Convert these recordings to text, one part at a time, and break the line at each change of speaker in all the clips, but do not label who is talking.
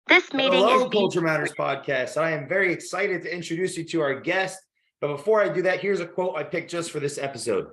This meeting is
Hello, Culture Matters podcast. I am very excited to introduce you to our guest. But before I do that, here's a quote I picked just for this episode.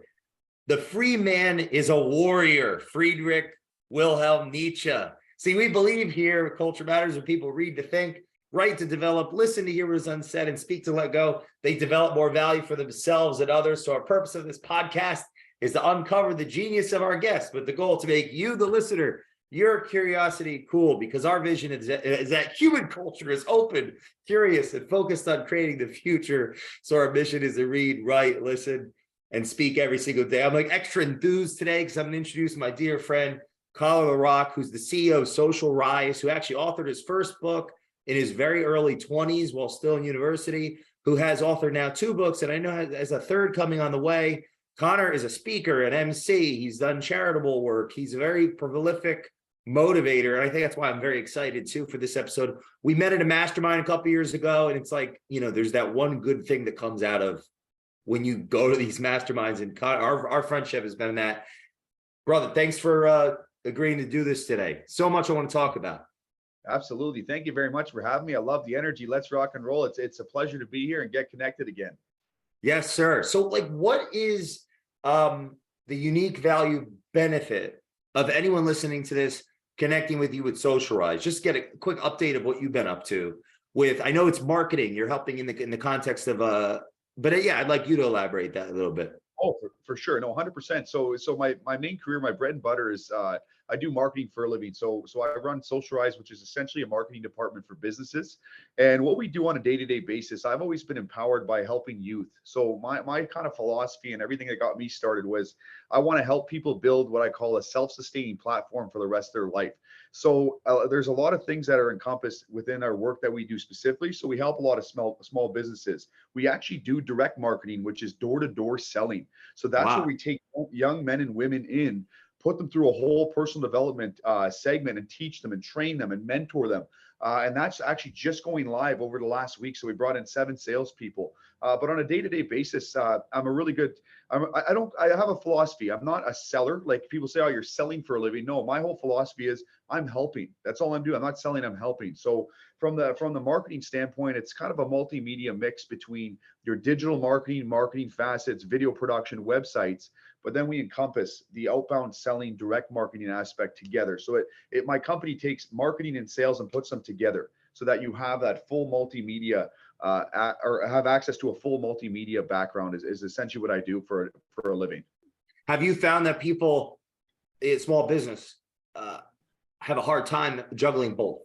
The free man is a warrior, Friedrich Wilhelm Nietzsche. See, we believe here at Culture Matters when people read to think, write to develop, listen to hear what is unsaid, and speak to let go, they develop more value for themselves and others. So our purpose of this podcast is to uncover the genius of our guests with the goal to make you, the listener, your curiosity cool, because our vision is that human culture is open, curious, and focused on creating the future. So our mission is to read, write, listen, and speak every single day. I'm like extra enthused today because I'm going to introduce my dear friend, LaRocque, who's the CEO of SocialRise, who actually authored his first book in his very early 20s while still in university, who has authored now 2 books, and I know has a third coming on the way. Connor is a speaker, an MC. He's done charitable work. He's a very prolific motivator. And I think that's why I'm very excited too for this episode. We met at a mastermind a couple years ago, and it's like, there's that one good thing that comes out of when you go to these masterminds, and our friendship has been that. Brother, thanks for agreeing to do this today. So much I want to talk about.
Absolutely. Thank you very much for having me. I love the energy. Let's rock and roll. It's a pleasure to be here and get connected again.
Yes, sir. So what is the unique value benefit of anyone listening to this connecting with you with SocialRise? Just get a quick update of what you've been up to with, I know it's marketing, you're helping in the context of, but yeah, I'd like you to elaborate that a little bit.
Oh, for sure. No, 100%. So my main career, my bread and butter is I do marketing for a living. So I run SocialRise, which is essentially a marketing department for businesses. And what we do on a day-to-day basis, I've always been empowered by helping youth. So my kind of philosophy and everything that got me started was I want to help people build what I call a self-sustaining platform for the rest of their life. So there's a lot of things that are encompassed within our work that we do specifically. So we help a lot of small businesses. We actually do direct marketing, which is door-to-door selling. So that's where we take young men and women in, put them through a whole personal development segment and teach them and train them and mentor them. And that's actually just going live over the last week. So we brought in 7 salespeople. But on a day-to-day basis, I have a philosophy. I'm not a seller. Like people say, oh, you're selling for a living. No, my whole philosophy is I'm helping. That's all I'm doing. I'm not selling, I'm helping. So from the marketing standpoint, it's kind of a multimedia mix between your digital marketing facets, video production, websites, but then we encompass the outbound selling, direct marketing aspect together. So my company takes marketing and sales and puts them together so that you have that full multimedia or have access to a full multimedia background is essentially what I do for a living.
Have you found that people in small business have a hard time juggling both?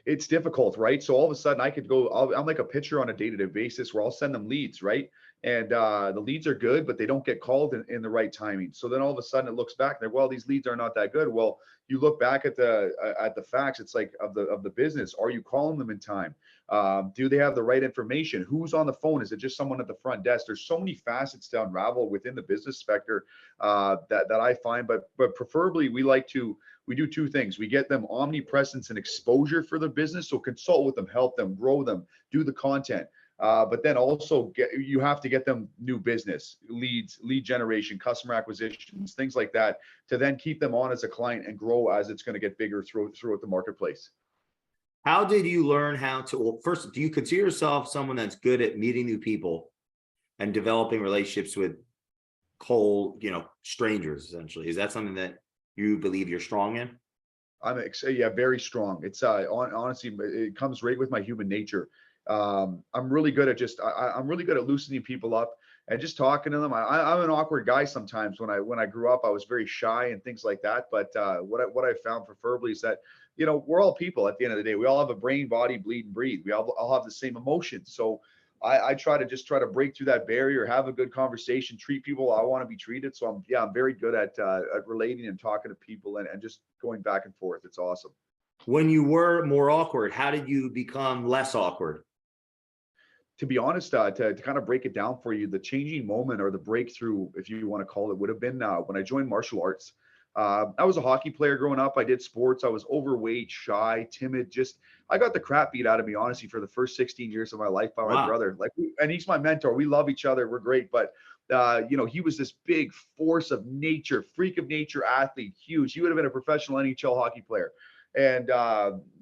It's difficult, right? So all of a sudden I could go, I'm like a pitcher on a day-to-day basis where I'll send them leads, right? And the leads are good, but they don't get called in the right timing. So then all of a sudden it looks back and well, these leads are not that good. Well, you look back at the facts. It's like of the business. Are you calling them in time? Do they have the right information? Who's on the phone? Is it just someone at the front desk? There's so many facets to unravel within the business sector that I find. But preferably we do 2 things. We get them omnipresence and exposure for the business. So consult with them, help them, grow them, do the content. But then also you have to get them new business, leads, lead generation, customer acquisitions, things like that, to then keep them on as a client and grow as it's going to get bigger throughout the marketplace.
How did you learn how to, well, first, do you consider yourself someone that's good at meeting new people and developing relationships with cold, strangers, essentially? Is that something that you believe you're strong in?
Yeah, very strong. It's honestly, it comes right with my human nature. I'm really good at I'm really good at loosening people up and just talking to them. I'm an awkward guy sometimes. When I grew up, I was very shy and things like that. But what I found preferably is that, we're all people at the end of the day. We all have a brain, body, bleed and breathe. We all have the same emotions. So I try to break through that barrier, have a good conversation, treat people how I want to be treated. So I'm very good at relating and talking to people and just going back and forth. It's awesome.
When you were more awkward, how did you become less awkward?
To be honest, to kind of break it down for you, the changing moment or the breakthrough, if you want to call it, would have been when I joined martial arts. I was a hockey player growing up. I did sports. I was overweight, shy, timid. I got the crap beat out of me, honestly, for the first 16 years of my life by my brother. And he's my mentor. We love each other. We're great. But he was this big force of nature, freak of nature athlete, huge. He would have been a professional NHL hockey player. And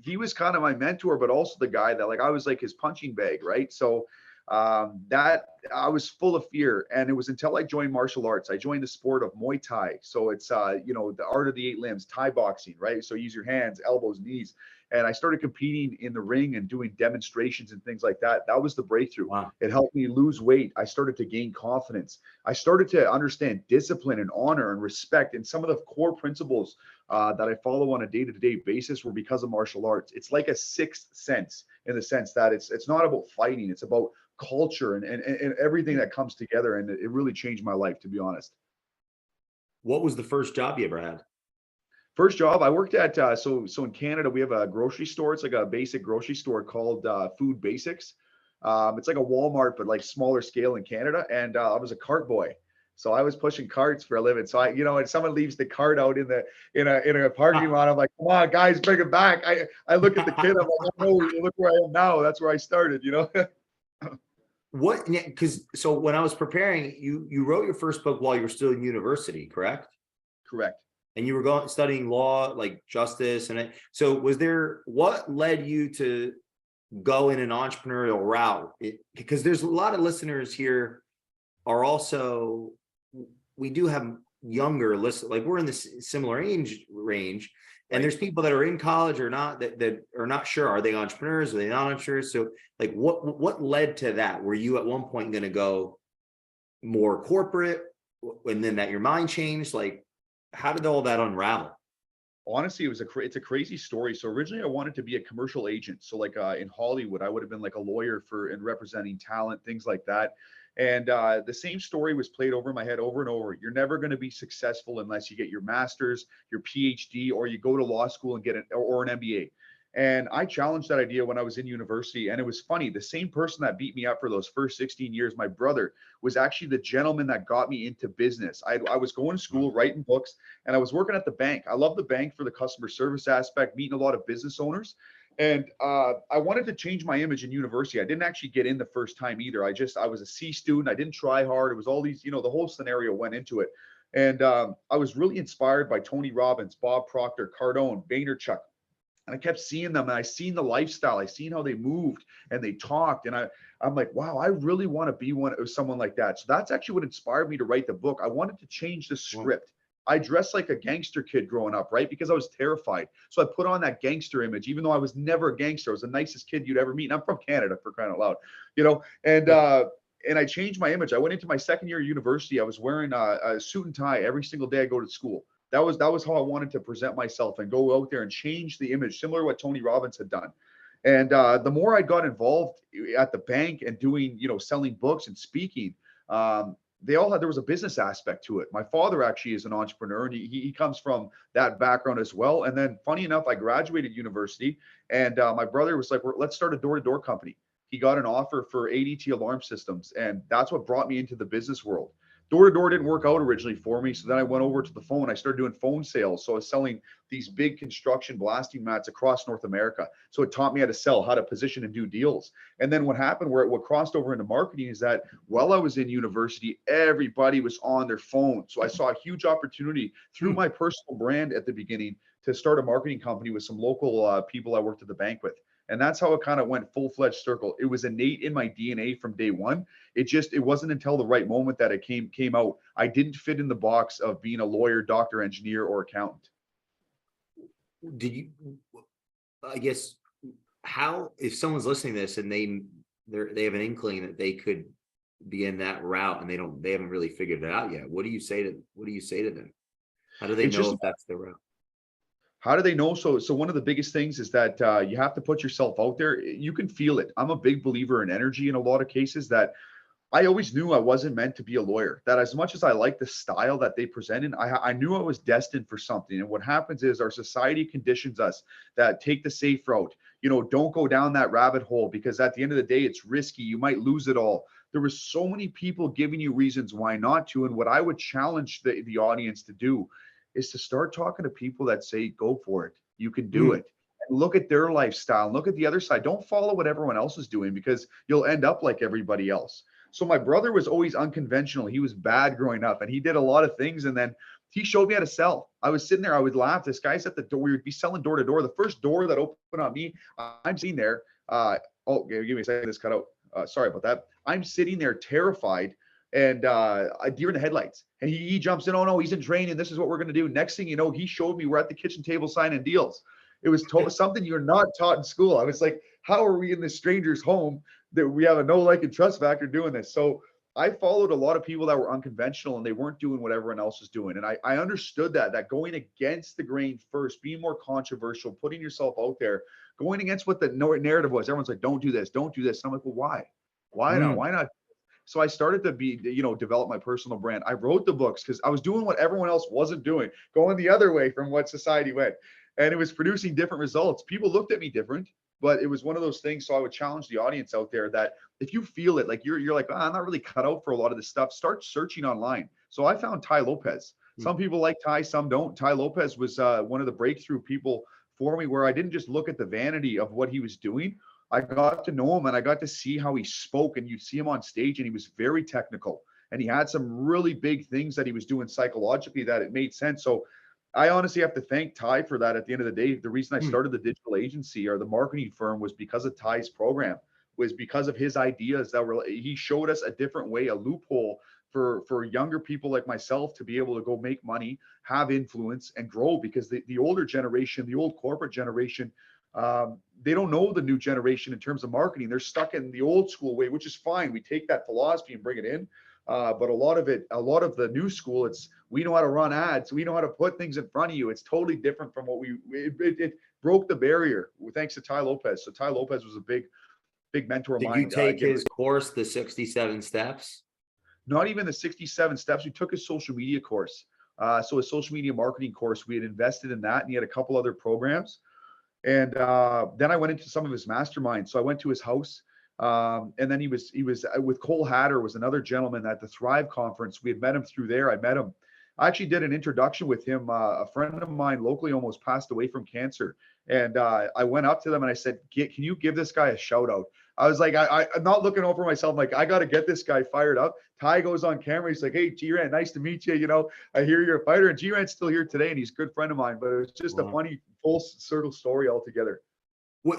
he was kind of my mentor, but also the guy that, like, I was like his punching bag, right? So that I was full of fear. And it was until I joined martial arts. I joined the sport of Muay Thai. So it's the art of the 8 limbs, Thai boxing, right? So use your hands, elbows, knees. And I started competing in the ring and doing demonstrations and things like that. That was the breakthrough.
Wow.
It helped me lose weight. I started to gain confidence. I started to understand discipline and honor and respect. And some of the core principles that I follow on a day-to-day basis were because of martial arts. It's like a sixth sense, in the sense that it's not about fighting. It's about culture and everything that comes together. And it really changed my life, to be honest.
What was the first job you ever had?
First job I worked at, so in Canada we have a grocery store. It's like a basic grocery store called Food Basics. It's like a Walmart but like smaller scale in Canada. And I was a cart boy, so I was pushing carts for a living. So and someone leaves the cart out in a parking lot, I'm like, come on guys, bring it back. I look at the kid, I'm like, oh no, look where I am now. That's where I started.
What? Because so when I was preparing, you wrote your first book while you were still in university, correct?
Correct.
And you were studying law, like justice, so what led you to go in an entrepreneurial route? Because there's a lot of listeners here are also, we do have younger listeners, like we're in this similar age range, and there's people that are in college or not that are not sure, are they entrepreneurs, are they not entrepreneurs? So like what led to that? Were you at one point going to go more corporate, and then that your mind changed? Like, how did all that unravel?
Honestly, it's a crazy story. So originally I wanted to be a commercial agent. So like in Hollywood, I would have been like a lawyer and representing talent, things like that. And the same story was played over my head over and over. You're never going to be successful unless you get your master's, your PhD, or you go to law school and get or an MBA. And I challenged that idea when I was in university. And it was funny. The same person that beat me up for those first 16 years, my brother, was actually the gentleman that got me into business. I was going to school, writing books, and I was working at the bank. I love the bank for the customer service aspect, meeting a lot of business owners. And I wanted to change my image in university. I didn't actually get in the first time either. I was a C student. I didn't try hard. It was all these, the whole scenario went into it. And I was really inspired by Tony Robbins, Bob Proctor, Cardone, Vaynerchuk. And I kept seeing them, and I seen the lifestyle. I seen how they moved and they talked. And I'm like, wow, I really want to be someone like that. So that's actually what inspired me to write the book. I wanted to change the script. I dressed like a gangster kid growing up, right? Because I was terrified. So I put on that gangster image, even though I was never a gangster. I was the nicest kid you'd ever meet. And I'm from Canada, for crying out loud, and I changed my image. I went into my second year of university. I was wearing a suit and tie every single day I go to school. That was how I wanted to present myself and go out there and change the image, similar to what Tony Robbins had done. And the more I got involved at the bank and doing, selling books and speaking, there was a business aspect to it. My father actually is an entrepreneur, and he comes from that background as well. And then funny enough, I graduated university, and my brother was like, let's start a door-to-door company. He got an offer for ADT alarm systems, and that's what brought me into the business world. Door-to-door didn't work out originally for me. So then I went over to the phone. I started doing phone sales. So I was selling these big construction blasting mats across North America. So it taught me how to sell, how to position and do deals. And then what happened, what crossed over into marketing, is that while I was in university, everybody was on their phone. So I saw a huge opportunity through my personal brand at the beginning to start a marketing company with some local people I worked at the bank with. And that's how it kind of went full-fledged circle. It was innate in my DNA from day one. It wasn't until the right moment that it came out. I didn't fit in the box of being a lawyer, doctor, engineer, or accountant.
I guess, if someone's listening to this and they have an inkling that they could be in that route and they haven't really figured it out yet, what do you say to them? How do they know if that's the route?
How do they know? So one of the biggest things is that you have to put yourself out there. You can feel it. I'm a big believer in energy in a lot of cases. That I always knew I wasn't meant to be a lawyer. That as much as I like the style that they presented, I knew I was destined for something. And what happens is our society conditions us that take the safe route. Don't go down that rabbit hole, because at the end of the day, it's risky. You might lose it all. There were so many people giving you reasons why not to. And what I would challenge the audience to do is to start talking to people that say, go for it. You can do it. And look at their lifestyle. Look at the other side. Don't follow what everyone else is doing, because you'll end up like everybody else. So my brother was always unconventional. He was bad growing up, and he did a lot of things. And then He showed me how to sell. I was sitting there, I would laugh. This guy's at the door. We would be selling door to door. The first door that opened on me, I'm sitting there. Oh, give me a second. This cut out. Sorry about that. I'm sitting there terrified and a deer in the headlights. And he jumps in. Oh no, he's in training. This is what we're going to do. Next thing you know, he showed me we're at the kitchen table signing deals. It was something you're not taught in school. I was like, how are we in this stranger's home that we have a no like and trust factor doing this? So I followed a lot of people that were unconventional and they weren't doing what everyone else was doing. And I understood that going against the grain first, being more controversial, putting yourself out there, going against what the narrative was. Everyone's like, don't do this, don't do this. And I'm like, well, why? Why not? Why not? So I started to develop my personal brand. I wrote the books because I was doing what everyone else wasn't doing, going the other way from what society went. And it was producing different results. People looked at me different, but it was one of those things. So I would challenge the audience out there that if you feel it, like you're like, I'm not really cut out for a lot of this stuff, start searching online. So I found Tai Lopez. Some people like Tai, some don't. Tai Lopez was one of the breakthrough people for me, where I didn't just look at the vanity of what he was doing. I got to know him and I got to see how he spoke, and you'd see him on stage and he was very technical and he had some really big things that he was doing psychologically that it made sense. So I honestly have to thank Tai for that. At the end of the day, the reason I started the digital agency or the marketing firm was because of Tai's program, was because of his ideas he showed us a different way, a loophole for younger people like myself to be able to go make money, have influence and grow, because the older generation, the old corporate generation, they don't know the new generation in terms of marketing. They're stuck in the old school way, which is fine. We take that philosophy and bring it in. But a lot of the new school, we know how to run ads. We know how to put things in front of you. It's totally different from what it broke the barrier thanks to Tai Lopez. So Tai Lopez was a big mentor of mine.
Did you take his course, the 67 steps?
Not even the 67 steps. We took his social media course. So a social media marketing course, we had invested in that, and he had a couple other programs. And then I went into some of his masterminds. So I went to his house. And then he was with Cole Hatter, was another gentleman at the Thrive conference. We had met him through there. I met him. I actually did an introduction with him. A friend of mine locally almost passed away from cancer. And I went up to them and I said, can you give this guy a shout out? I was like, I'm not looking over myself. I'm like, I got to get this guy fired up. Tai goes on camera. He's like, hey, G-Ran, nice to meet you. I hear you're a fighter. And G-Ran's still here today, and he's a good friend of mine. But it was just a funny full circle story altogether.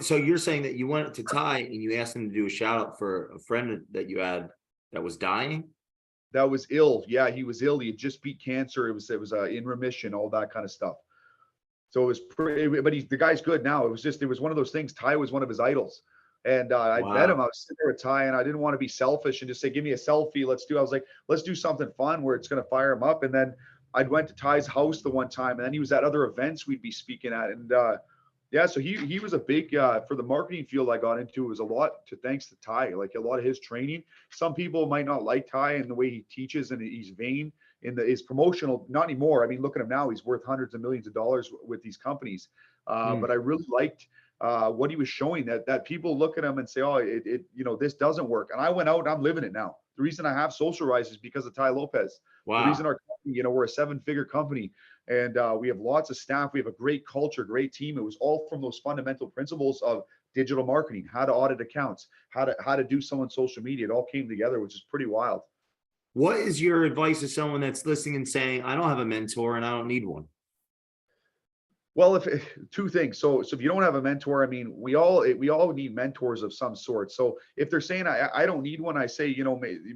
So you're saying that you went to Tai and you asked him to do a shout out for a friend that you had that was dying?
That was ill. Yeah, he was ill. He had just beat cancer. It was in remission, all that kind of stuff. So it was pretty, but the guy's good now. It was one of those things. Tai was one of his idols. And I met him. I was sitting there with Tai, and I didn't want to be selfish and just say, give me a selfie. I was like, let's do something fun where it's going to fire him up. And then I went to Tai's house the one time, and then he was at other events we'd be speaking at. And yeah, so he was a big, for the marketing field I got into, it was a lot to thanks to Tai, like a lot of his training. Some people might not like Tai and the way he teaches, and he's vain in his promotional, not anymore. I mean, look at him now, he's worth hundreds of millions of dollars with these companies. But I really liked what he was showing, that people look at him and say, oh, this doesn't work. And I went out and I'm living it now. The reason I have SocialRise is because of Tai Lopez. Wow. The reason our company, we're a 7-figure company, and we have lots of staff. We have a great culture, great team. It was all from those fundamental principles of digital marketing, how to audit accounts, how to do someone's social media. It all came together, which is pretty wild.
What is your advice to someone that's listening and saying, I don't have a mentor and I don't need one?
Well, two things. So if you don't have a mentor, I mean, we all need mentors of some sort. So if they're saying I don't need one, I say,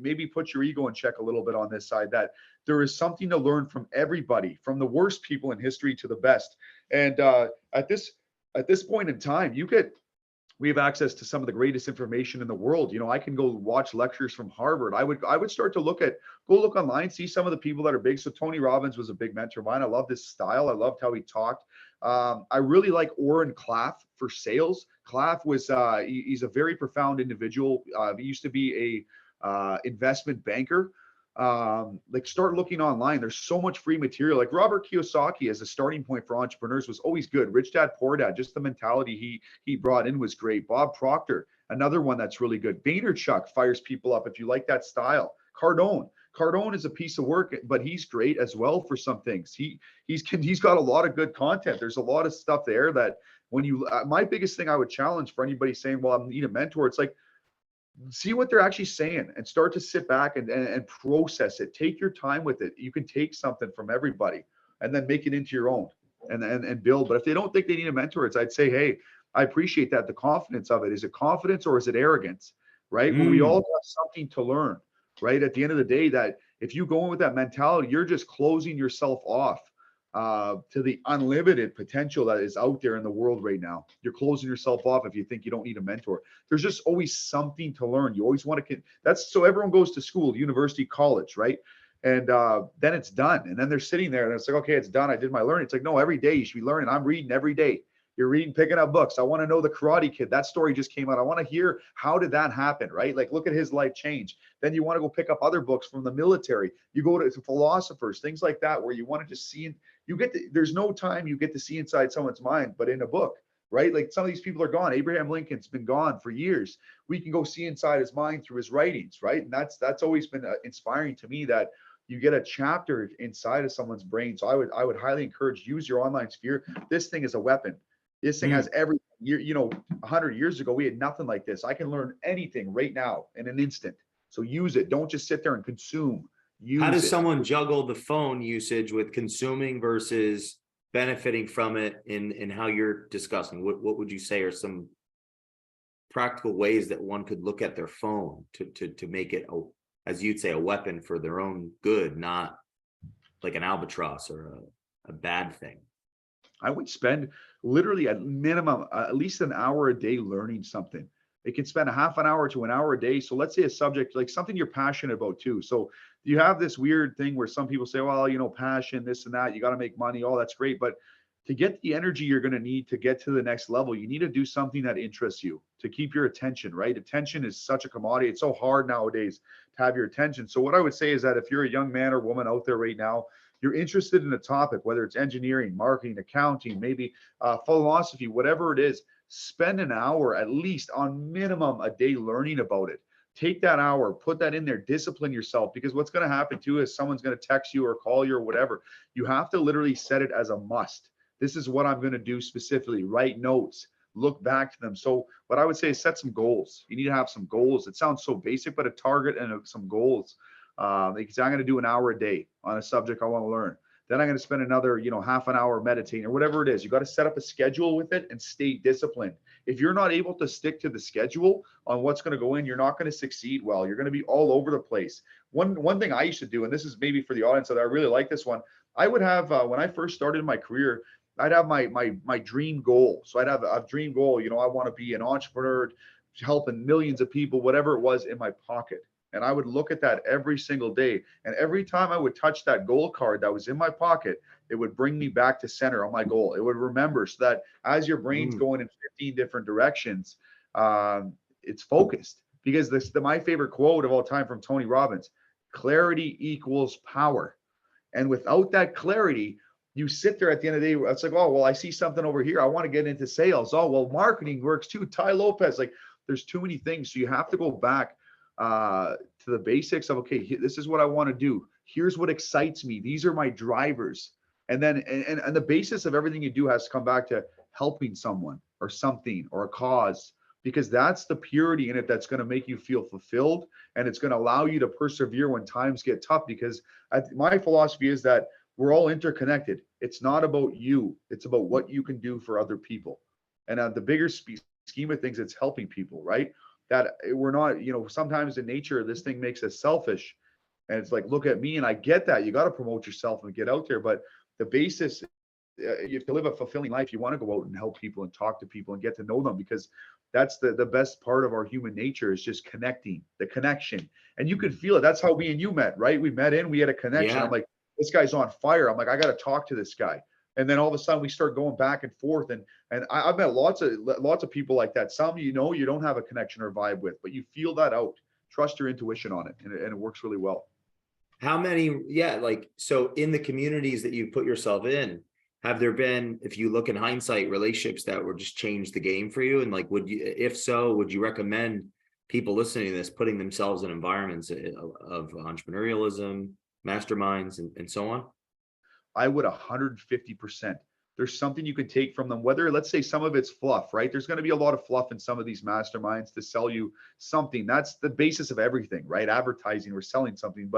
maybe put your ego in check a little bit on this side, that there is something to learn from everybody, from the worst people in history to the best. And at this point in time, we have access to some of the greatest information in the world. I can go watch lectures from Harvard. I would start to go look online, see some of the people that are big. So Tony Robbins was a big mentor of mine. I love his style. I loved how he talked. I really like Oren Klaff for sales. Klaff was he's a very profound individual. He used to be a investment banker. Start looking online. There's so much free material. Like Robert Kiyosaki as a starting point for entrepreneurs was always good. Rich Dad Poor Dad, just the mentality he brought in was great. Bob Proctor, another one that's really good. Vaynerchuk fires people up if you like that style. Cardone is a piece of work, but he's great as well for some things. He's got a lot of good content. There's a lot of stuff there that when you, my biggest thing I would challenge for anybody saying, well, I need a mentor. It's like, see what they're actually saying and start to sit back and process it. Take your time with it. You can take something from everybody and then make it into your own and build. But if they don't think they need a mentor, I'd say, hey, I appreciate that. The confidence of it. Is it confidence or is it arrogance? Right. Well, we all have something to learn, right? At the end of the day, that if you go in with that mentality, you're just closing yourself off to the unlimited potential that is out there in the world right now. You're closing yourself off if you think you don't need a mentor. There's just always something to learn. You always want to, that's so everyone goes to school, university, college, right? And then it's done. And then they're sitting there and it's like, okay, it's done. I did my learning. It's like, no, every day you should be learning. I'm reading every day. You're reading, picking up books. I want to know the Karate Kid. That story just came out. I want to hear, how did that happen, right? Like, look at his life change. Then you want to go pick up other books from the military. You go to philosophers, things like that, where you want to just see, there's no time you get to see inside someone's mind, but in a book, right? Like, some of these people are gone. Abraham Lincoln's been gone for years. We can go see inside his mind through his writings, right? And that's always been inspiring to me, that you get a chapter inside of someone's brain. So I would highly encourage, use your online sphere. This thing is a weapon. This thing has everything. 100 years ago, we had nothing like this. I can learn anything right now in an instant. So use it. Don't just sit there and consume.
How does someone juggle the phone usage with consuming versus benefiting from it in how you're discussing? What would you say are some practical ways that one could look at their phone to make it, as you'd say, a weapon for their own good, not like an albatross or a bad thing?
I would spend literally at minimum at least an hour a day learning something. It can spend a half an hour to an hour a day. So let's say a subject, like something you're passionate about too. So you have this weird thing where some people say, well, passion, this and that, you got to make money. Oh, that's great. But to get the energy you're going to need to get to the next level, you need to do something that interests you to keep your attention, right? Attention is such a commodity. It's so hard nowadays to have your attention. So what I would say is that if you're a young man or woman out there right now, you're interested in a topic, whether it's engineering, marketing, accounting, maybe philosophy, whatever it is, spend an hour at least on minimum a day learning about it. Take that hour, put that in there, discipline yourself, because what's going to happen too is someone's going to text you or call you or whatever. You have to literally set it as a must. This is what I'm going to do specifically. Write notes, look back to them. So what I would say is set some goals. You need to have some goals. It sounds so basic, but a target and some goals. Because I'm going to do an hour a day on a subject I want to learn. Then I'm going to spend another, half an hour meditating or whatever it is. You got to set up a schedule with it and stay disciplined. If you're not able to stick to the schedule on what's going to go in, you're not going to succeed well. You're going to be all over the place. One thing I used to do, and this is maybe for the audience that I really like this one, I would have, when I first started my career, I'd have my dream goal. So I'd have a dream goal. I want to be an entrepreneur, helping millions of people, whatever it was, in my pocket. And I would look at that every single day. And every time I would touch that goal card that was in my pocket, it would bring me back to center on my goal. It would remember, so that as your brain's going in 15 different directions, it's focused. Because my favorite quote of all time from Tony Robbins, clarity equals power. And without that clarity, you sit there at the end of the day, it's like, oh, well, I see something over here. I want to get into sales. Oh, well, marketing works too. Ty Lopez, like, there's too many things. So you have to go back to the basics of, okay, this is what I want to do. Here's what excites me. These are my drivers. And then, and the basis of everything you do has to come back to helping someone or something or a cause, because that's the purity in it that's going to make you feel fulfilled. And it's going to allow you to persevere when times get tough, because my philosophy is that we're all interconnected. It's not about you. It's about what you can do for other people. And the bigger scheme of things, it's helping people, right? That we're not, sometimes in nature, this thing makes us selfish. And it's like, look at me. And I get that. You got to promote yourself and get out there. But the basis, if to live a fulfilling life, you want to go out and help people and talk to people and get to know them, because that's the best part of our human nature, is just connecting, the connection. And you can feel it. That's how me and you met, right? We met we had a connection. Yeah. I'm like, this guy's on fire. I'm like, I got to talk to this guy. And then all of a sudden we start going back and forth. And I've met lots of people like that. Some, you don't have a connection or vibe with, but you feel that out. Trust your intuition on it. And it works really well.
How many, so in the communities that you put yourself in, have there been, if you look in hindsight, relationships that were just changed the game for you? And like, if so, would you recommend people listening to this putting themselves in environments of entrepreneurialism, masterminds, and so on?
I would 150%. there's something you can take from them, whether, let's say, some of it's fluff, right? There's going to be a lot of fluff in some of these masterminds to sell you something. That's the basis of everything, right? Advertising or selling something.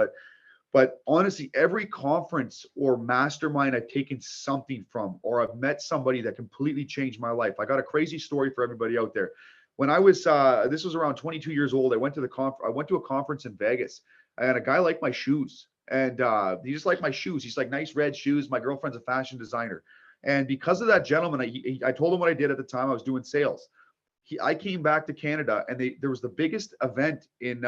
But honestly, every conference or mastermind I've taken something from, or I've met somebody that completely changed my life. I got a crazy story for everybody out there. When I was, this was around 22 years old, I went to a conference in Vegas, and a guy liked my shoes, and he just liked my shoes. He's like, nice red shoes. My girlfriend's a fashion designer, and because of that gentleman, I told him what I did at the time. I was doing sales. I came back to Canada, and there was the biggest event in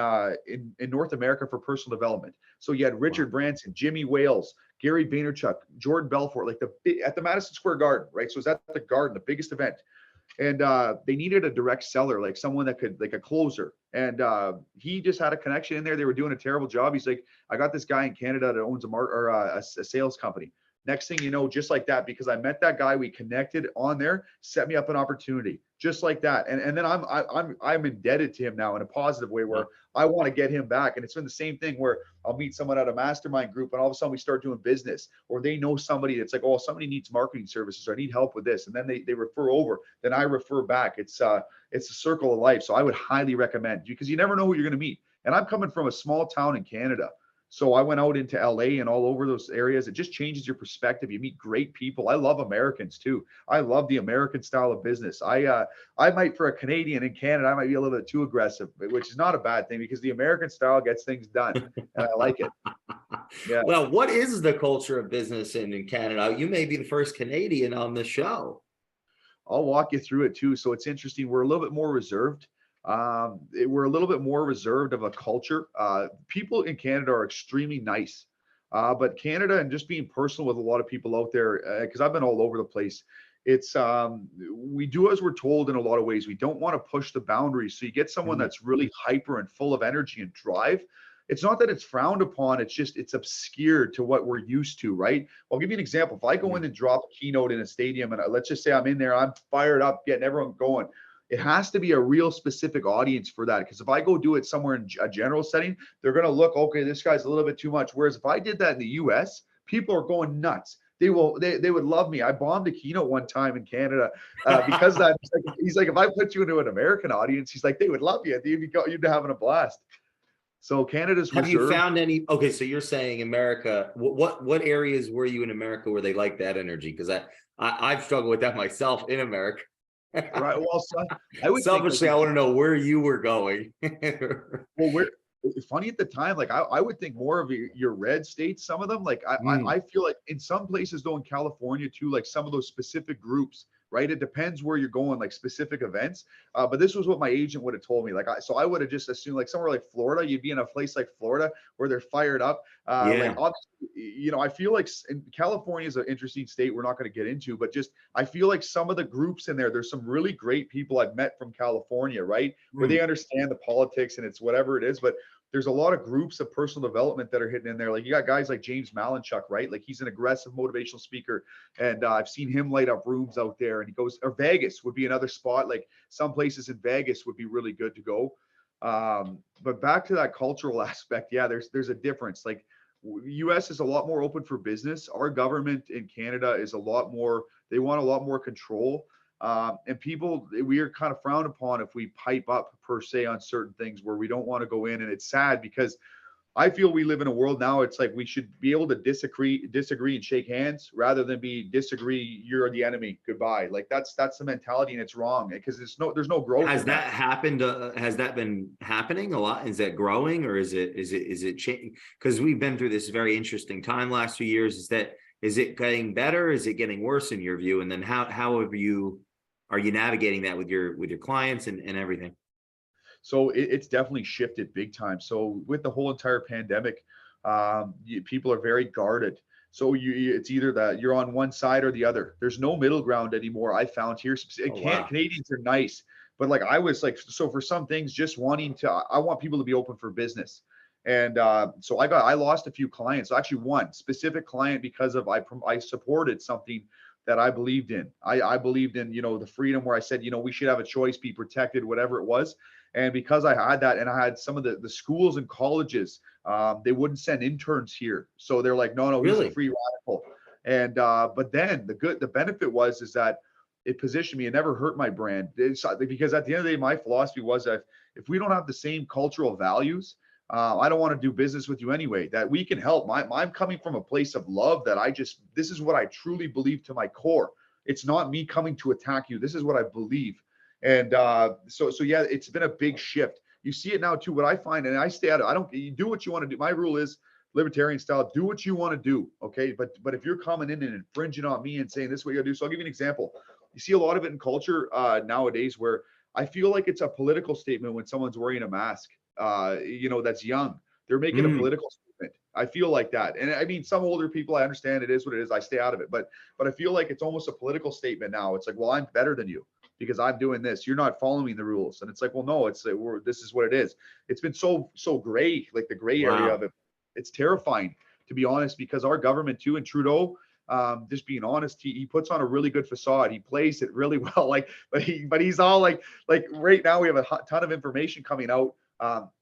North America for personal development. So you had Richard Branson, Jimmy Wales, Gary Vaynerchuk, Jordan Belfort, like at the Madison Square Garden, right? So it was at the Garden, the biggest event. And they needed a direct seller, like someone that could, like a closer. And he just had a connection in there. They were doing a terrible job. He's like, I got this guy in Canada that owns a sales company. Next thing you know, just like that, because I met that guy, we connected on there, set me up an opportunity, just like that. And then I'm indebted to him now in a positive way, where I want to get him back. And it's been the same thing where I'll meet someone at a mastermind group, and all of a sudden we start doing business, or they know somebody that's like, oh, somebody needs marketing services, or I need help with this, and then they refer over, then I refer back. It's a circle of life. So I would highly recommend, because you never know who you're going to meet. And I'm coming from a small town in Canada. So I went out into LA and all over those areas. It just changes your perspective. You meet great people. I love Americans too. I love the American style of business. I might, for a Canadian in Canada, I might be a little bit too aggressive, which is not a bad thing, because the American style gets things done, and I like it. Yeah.
Well, what is the culture of business in Canada? You may be the first Canadian on the show.
I'll walk you through it too. So it's interesting. We're a little bit more reserved. We're a little bit more reserved of a culture. People in Canada are extremely nice, but Canada, and just being personal with a lot of people out there, because I've been all over the place, it's we do as we're told in a lot of ways. We don't want to push the boundaries. So you get someone that's really hyper and full of energy and drive. It's not that it's frowned upon, it's just, it's obscured to what we're used to, right? I'll give you an example. If I go in and drop a keynote in a stadium, and let's just say I'm in there, I'm fired up, getting everyone going, it has to be a real specific audience for that. Because if I go do it somewhere in a general setting, they're going to look, okay, this guy's a little bit too much. Whereas if I did that in the US, people are going nuts. They would love me. I bombed a keynote one time in Canada because that he's like, if I put you into an American audience, he's like, they would love you. You'd having a blast. So Canada's
Have
reserved.
you found any? Okay, so you're saying America. What areas were you in America where they like that energy? Because I've struggled with that myself in America.
Right. Well, so I would
selfishly, I want to know where you were going.
Well, it's funny at the time, like I would think more of your red states, some of them, like I feel like in some places though, in California too, like some of those specific groups, right? It depends where you're going, like specific events. But this was what my agent would have told me. Like, so I would have just assumed, like somewhere like Florida, you'd be in a place like Florida where they're fired up. Like obviously, I feel like California is an interesting state we're not going to get into, but just, I feel like some of the groups in there's some really great people I've met from California, right? Where they understand the politics and it's whatever it is, but there's a lot of groups of personal development that are hitting in there. Like you got guys like James Malinchuk, right? Like he's an aggressive motivational speaker. And I've seen him light up rooms out there, and he goes, or Vegas would be another spot. Like some places in Vegas would be really good to go. But back to that cultural aspect. Yeah, there's a difference. Like US is a lot more open for business. Our government in Canada is a lot more, they want a lot more control. And people, we are kind of frowned upon if we pipe up per se on certain things where we don't want to go in. And it's sad because I feel we live in a world now, it's like we should be able to disagree and shake hands rather than disagree, you're the enemy, goodbye. Like that's the mentality, and it's wrong because there's no growth.
Has that happened? Has that been happening a lot? Is that growing, or is it changing? Because we've been through this very interesting time last few years. Is it getting better? Is it getting worse in your view? And then how are you navigating that with your clients and everything?
So it's definitely shifted big time. So with the whole entire pandemic, people are very guarded. So it's either that you're on one side or the other. There's no middle ground anymore. I found here. Wow. Canadians are nice, but like I was like, so for some things, just I want people to be open for business. And so I lost a few clients. Actually, one specific client because of I supported something that I believed in. I believed in, the freedom where I said, we should have a choice, be protected, whatever it was. And because I had that, and I had some of the schools and colleges, they wouldn't send interns here. So they're like, no,
really?
He's a free radical. And but then the benefit is that it positioned me. It never hurt my brand. Because at the end of the day, my philosophy was that if we don't have the same cultural values, I don't want to do business with you anyway. That we can help. I'm coming from a place of love that this is what I truly believe to my core. It's not me coming to attack you. This is what I believe. And so yeah, it's been a big shift. You see it now too. What I find, and I stay out of, I don't, you do what you want to do. My rule is libertarian style, do what you want to do. Okay. But if you're coming in and infringing on me and saying this is what you gotta do. So I'll give you an example. You see a lot of it in culture nowadays where I feel like it's a political statement when someone's wearing a mask, that's young. They're making a political statement. I feel like that. And I mean, some older people, I understand it is what it is. I stay out of it. But I feel like it's almost a political statement now. It's like, well, I'm better than you because I'm doing this. You're not following the rules. And it's like, well, no, this is what it is. It's been so gray, like the gray area of it. It's terrifying, to be honest, because our government too, and Trudeau, just being honest, he puts on a really good facade. He plays it really well. But he's all like right now we have a ton of information coming out.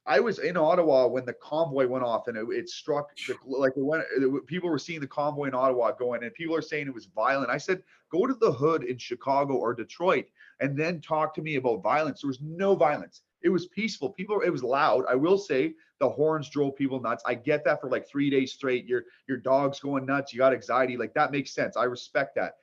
I was in Ottawa when the convoy went off and it struck people were seeing the convoy in Ottawa going and people are saying it was violent. I said, go to the hood in Chicago or Detroit and then talk to me about violence. There was no violence. It was peaceful. It was loud. I will say the horns drove people nuts. I get that for like 3 days straight. Your dog's going nuts. You got anxiety. Like that makes sense. I respect that.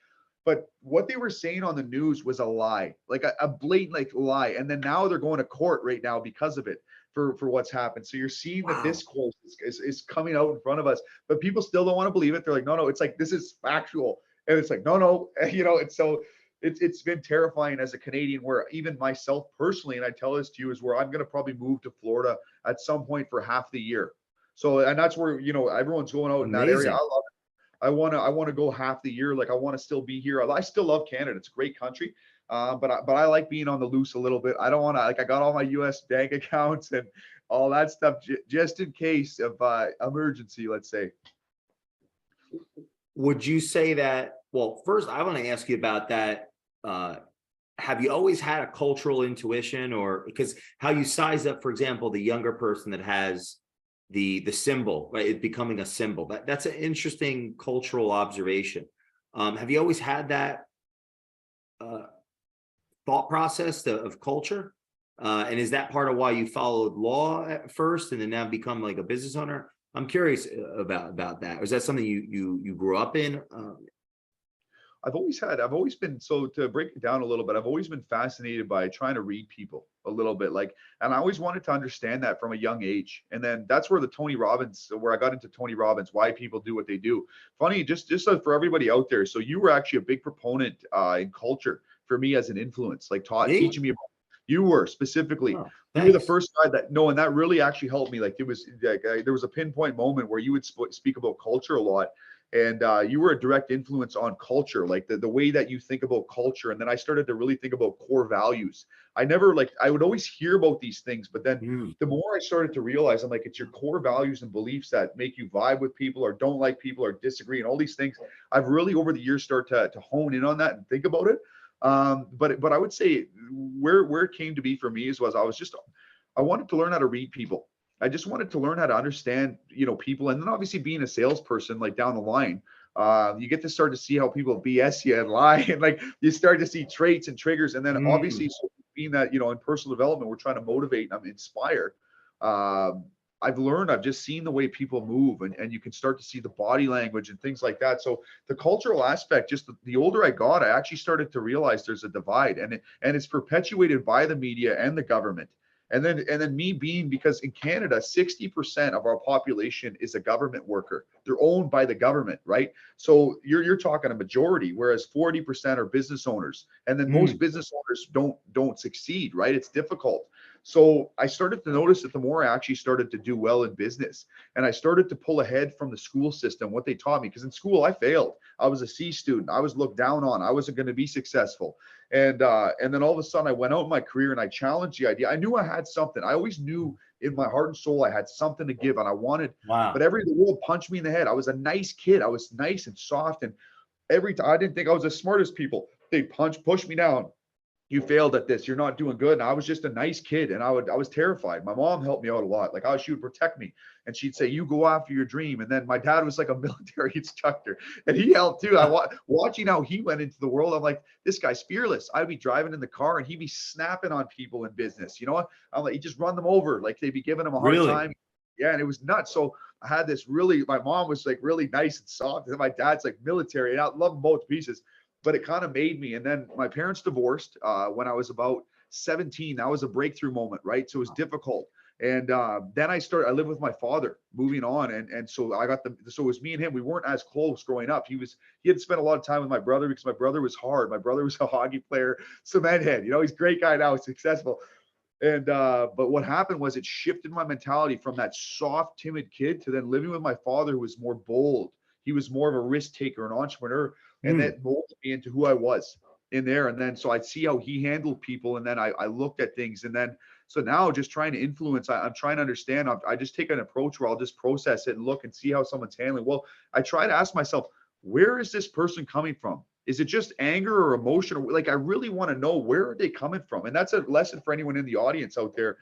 But what they were saying on the news was a lie, like a blatant lie. And then now they're going to court right now because of it for what's happened. So you're seeing the discourse is coming out in front of us, but people still don't want to believe it. They're like, no, it's like, this is factual. And it's like, no, it's so it's been terrifying as a Canadian where even myself personally, and I tell this to you, is where I'm going to probably move to Florida at some point for half the year. So, and that's where, everyone's going out in that area. I love it. I want to go half the year. Like I want to still be here. I still love Canada. It's a great country. But I like being on the loose a little bit. I don't want to, I got all my US bank accounts and all that stuff just in case of emergency, let's say.
Would you say that, well, first I want to ask you about that. Have you always had a cultural intuition, or because how you size up, for example, the younger person that has the symbol, right? It becoming a symbol. That's an interesting cultural observation. Have you always had that thought process of culture? And is that part of why you followed law at first and then now become like a business owner? I'm curious about that. Was that something you grew up in?
I've always been, so to break it down a little bit, I've always been fascinated by trying to read people a little bit, and I always wanted to understand that from a young age. And then that's where where I got into Tony Robbins, why people do what they do. Funny, just so for everybody out there. So you were actually a big proponent in culture for me as an influence, teaching me about, you were specifically, you were the first guy and that really actually helped me. There was a pinpoint moment where you would speak about culture a lot. And you were a direct influence on culture, like the way that you think about culture. And then I started to really think about core values. I would always hear about these things, but then the more I started to realize, I'm like, it's your core values and beliefs that make you vibe with people or don't like people or disagree and all these things. I've really over the years started to hone in on that and think about it. But I would say where it came to be for me I wanted to learn how to read people. I just wanted to learn how to understand, people. And then obviously being a salesperson, down the line, you get to start to see how people BS you and lie. And you start to see traits and triggers. And then obviously being that, in personal development, we're trying to motivate and inspire. I've just seen the way people move and you can start to see the body language and things like that. So the cultural aspect, just the older I got, I actually started to realize there's a divide and it's perpetuated by the media and the government. And then me being, because in Canada, 60% of our population is a government worker. They're owned by the government, right? So you're talking a majority, whereas 40% are business owners. And then most business owners don't succeed, right? It's difficult. So I started to notice that the more I actually started to do well in business and I started to pull ahead from the school system, what they taught me, because in school I failed. I was a C student. I was looked down on. I wasn't going to be successful. And then all of a sudden I went out in my career and I challenged the idea. I knew I had something. I always knew in my heart and soul I had something to give and I wanted, but the world punched me in the head. I was a nice kid. I was nice and soft. And every time I didn't think I was as smart as people. They push me down. you failed at this. You're not doing good. And I was just a nice kid, and I was terrified. My mom helped me out a lot. Like she would protect me, and she'd say, "You go after your dream." And then my dad was like a military instructor, and he helped too. Watching how he went into the world. I'm like, this guy's fearless. I'd be driving in the car, and he'd be snapping on people in business. You know what? I'm like, he just run them over. Like they'd be giving him a hard
Really?
time. Yeah, and it was nuts. So I had this really. My mom was like really nice and soft, and my dad's like military, and I love them both pieces. But it kind of made me. And then my parents divorced when I was about 17. That was a breakthrough moment, right? So it was difficult. And then I lived with my father moving on. And so so it was me and him. We weren't as close growing up. He had spent a lot of time with my brother because my brother was hard. My brother was a hockey player, cement head, he's a great guy now, successful. And but what happened was it shifted my mentality from that soft, timid kid to then living with my father, who was more bold. He was more of a risk taker, an entrepreneur, and that molded me into who I was in there. And then so I'd see how he handled people, and then I looked at things, and then so now just trying to influence. I'm trying to understand. I just take an approach where I'll just process it and look and see how someone's handling. Well, I try to ask myself, where is this person coming from? Is it just anger or emotion? Like I really want to know, where are they coming from? And that's a lesson for anyone in the audience out there.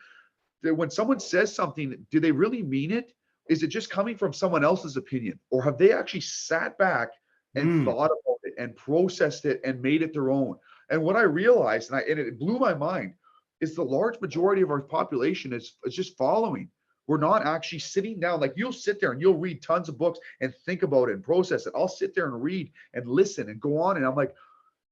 That when someone says something, do they really mean it? Is it just coming from someone else's opinion, or have they actually sat back and thought about it and processed it and made it their own? And what I realized, and it blew my mind, is the large majority of our population is just following. We're not actually sitting down. Like you'll sit there and you'll read tons of books and think about it and process it. I'll sit there and read and listen and go on. And I'm like,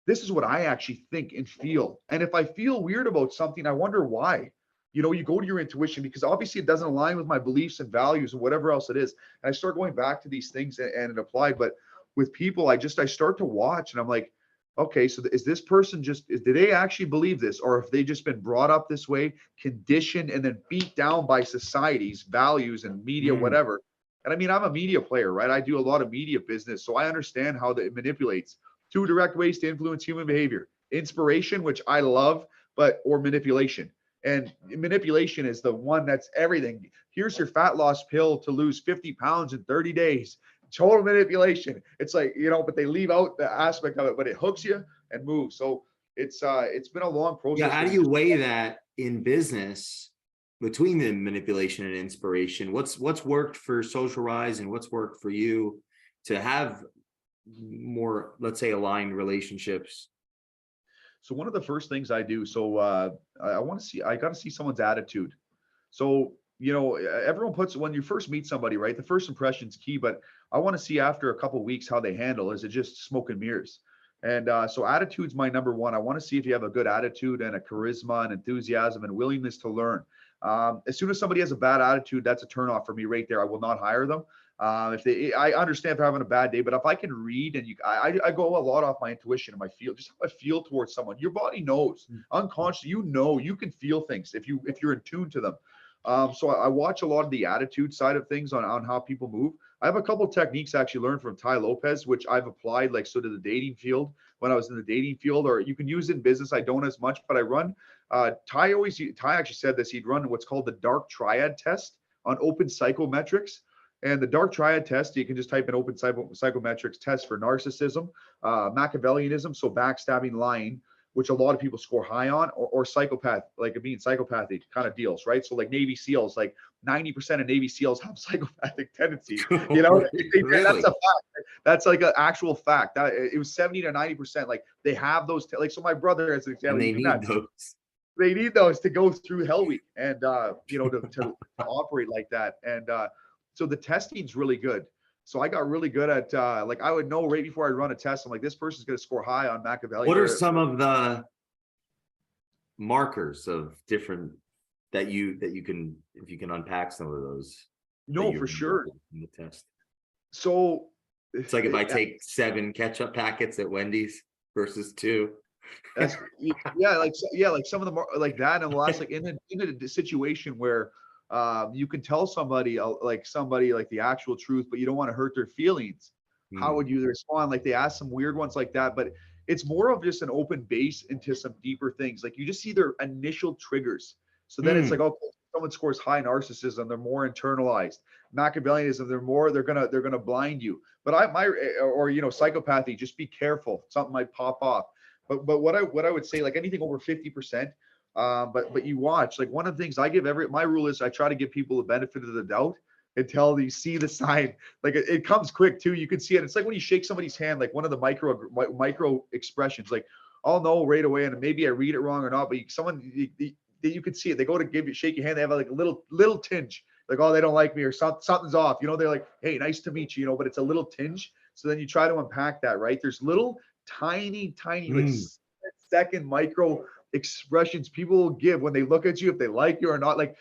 this is what I actually think and feel. And if I feel weird about something, I wonder why. You go to your intuition, because obviously it doesn't align with my beliefs and values and whatever else it is. And I start going back to these things and it applied. But with people, I start to watch and I'm like, okay, so is this person do they actually believe this? Or have they just been brought up this way, conditioned, and then beat down by society's values and media, whatever? And I mean, I'm a media player, right? I do a lot of media business. So I understand how it manipulates. Two direct ways to influence human behavior: inspiration, which I love, or manipulation. And manipulation is the one that's everything. Here's your fat loss pill to lose 50 pounds in 30 days. Total manipulation. It's like, but they leave out the aspect of it, but it hooks you and moves. So it's been a long process.
Yeah, how do you weigh that in business between the manipulation and inspiration? What's worked for SocialRise and what's worked for you to have more, let's say, aligned relationships?
So one of the first things I do, I got to see someone's attitude. So, everyone when you first meet somebody, right? The first impression is key, but I want to see after a couple of weeks how they handle. Is it just smoke and mirrors? And so attitude's my number one. I want to see if you have a good attitude and a charisma and enthusiasm and willingness to learn. As soon as somebody has a bad attitude, that's a turnoff for me right there. I will not hire them. I understand if they're having a bad day, but if I can read and I go a lot off my intuition and my feel, just how I feel towards someone. Your body knows unconsciously, you can feel things if you're in tune to them. So I watch a lot of the attitude side of things on how people move. I have a couple of techniques I actually learned from Ty Lopez, which I've applied to the dating field when I was in the dating field, or you can use it in business. I don't as much, but I run. Ty actually said this. He'd run what's called the dark triad test on open psychometrics. And the dark triad test, you can just type in open psychometrics test for narcissism, Machiavellianism, so backstabbing, lying, which a lot of people score high on, or psychopath, like being psychopathic kind of deals, right? So like Navy SEALs, like 90% of Navy SEAls have psychopathic tendencies.
Really?
That's a fact. That's like an actual fact. It was 70 to 90%. Like they have those, so my brother, as an example,
And they need those.
They need those to go through Hell Week and to operate like that. And so the testing's really good. So I got really good at I would know right before I run a test. I'm like, this person's going to score high on Machiavelli.
What are some of the markers of different that you can, if you can unpack some of those?
No, for sure.
In the test.
So
it's like if I take 7 ketchup packets at Wendy's versus 2.
That's like some of them are like that. And the last, in a situation where you can tell somebody like the actual truth, but you don't want to hurt their feelings. How would you respond? Like they ask some weird ones like that, but it's more of just an open base into some deeper things. Like you just see their initial triggers. So then it's like, okay, someone scores high narcissism, they're more internalized. Machiavellianism, they're gonna blind you. But psychopathy, just be careful. Something might pop off. But what I would say, like anything over 50%, but you watch, like one of the things I give my rule is I try to give people the benefit of the doubt until you see the sign. Like it comes quick too. You can see it. It's like when you shake somebody's hand, like one of the micro expressions, like I'll know right away, and maybe I read it wrong or not, but you can see it. They go to shake your hand, they have like a little tinge, like, oh, they don't like me or something's off. They're like, hey, nice to meet you, but it's a little tinge. So then you try to unpack that, right? There's little tiny, like second micro expressions people will give when they look at you, if they like you or not. Like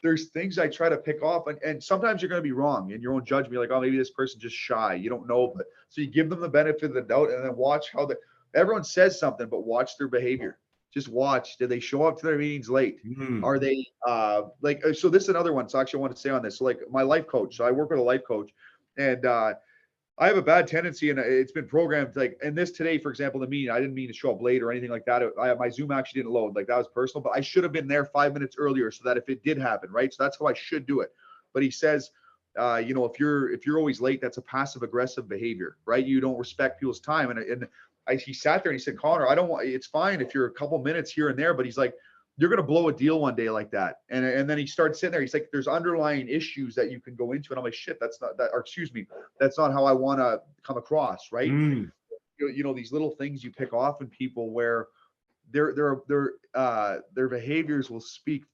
there's things I try to pick off, and sometimes you're going to be wrong in your own judgment. You're like, oh, maybe this person's just shy. You don't know, but so you give them the benefit of the doubt, and then watch how everyone says something, but watch their behavior. Just watch. Do they show up to their meetings late? Are they so this is another one. So actually I want to say on this. So like my life coach. So I work with a life coach, and I have a bad tendency, and it's been programmed. Like, and this today, for example, the meeting, I didn't mean to show up late or anything like that. My Zoom actually didn't load. Like that was personal, but I should have been there 5 minutes earlier so that if it did happen, right? So that's how I should do it. But he says, if you're always late, that's a passive aggressive behavior, right? You don't respect people's time. He sat there and he said, Connor, it's fine if you're a couple minutes here and there, but he's like, you're going to blow a deal one day like that. And then he starts sitting there. He's like, there's underlying issues that you can go into. And I'm like, shit, that's not that, or excuse me, that's not how I want to come across. Right. These little things you pick off in people where their behaviors will speak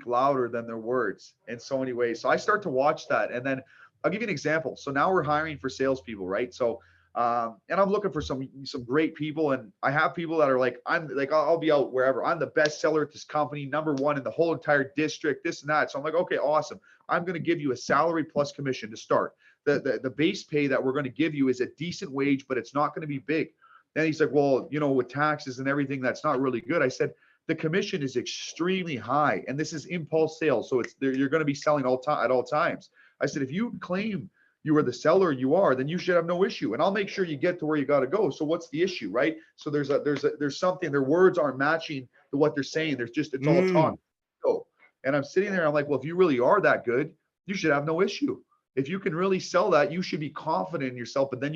louder than their words in so many ways. So I start to watch that. And then I'll give you an example. So now we're hiring for salespeople, right? So and I'm looking for some great people, and I have people that are like, I'll be out wherever. I'm the best seller at this company, #1 in the whole entire district, this and that. So I'm like, okay, awesome. I'm going to give you a salary plus commission to start. The base pay that we're going to give you is a decent wage, but it's not going to be big. Then he's like, well, with taxes and everything, that's not really good. I said, the commission is extremely high, and this is impulse sales, so you're going to be selling at all times. I said, if you claim you are the seller then you should have no issue, and I'll make sure you get to where you got to go. So what's the issue, right? So there's something, their words aren't matching to what they're saying. It's all talk. And I'm sitting there, I'm like, well, if you really are that good, you should have no issue. If you can really sell that, you should be confident in yourself. But then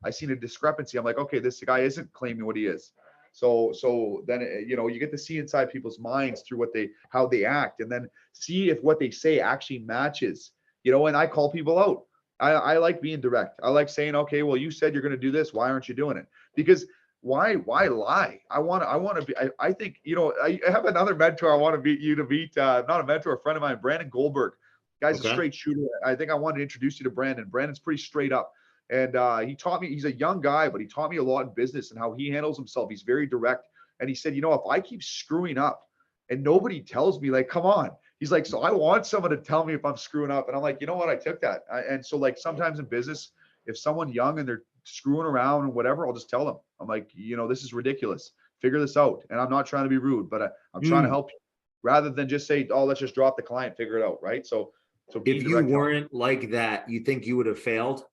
I seen a discrepancy. I'm like, okay, this guy isn't claiming what he is. So then, you get to see inside people's minds through how they act, and then see if what they say actually matches, and I call people out. I like being direct. I like saying, okay, well, you said you're going to do this. Why aren't you doing it? Because why lie? I think, I have another mentor I want to meet, not a mentor, a friend of mine, Brandon Goldberg. Guy's a straight shooter. I think I wanted to introduce you to Brandon. Brandon's pretty straight up. And he taught me, he's a young guy, but he taught me a lot in business and how he handles himself. He's very direct. And he said, if I keep screwing up and nobody tells me, like, come on. He's like, so I want someone to tell me if I'm screwing up. And I'm like, you know what? I took that. And so like sometimes in business, if someone young and they're screwing around and whatever, I'll just tell them. I'm like, this is ridiculous. Figure this out. And I'm not trying to be rude, but I'm trying to help you, rather than just say, oh, let's just drop the client, figure it out. Right. So
if you weren't like that, you think you would have failed?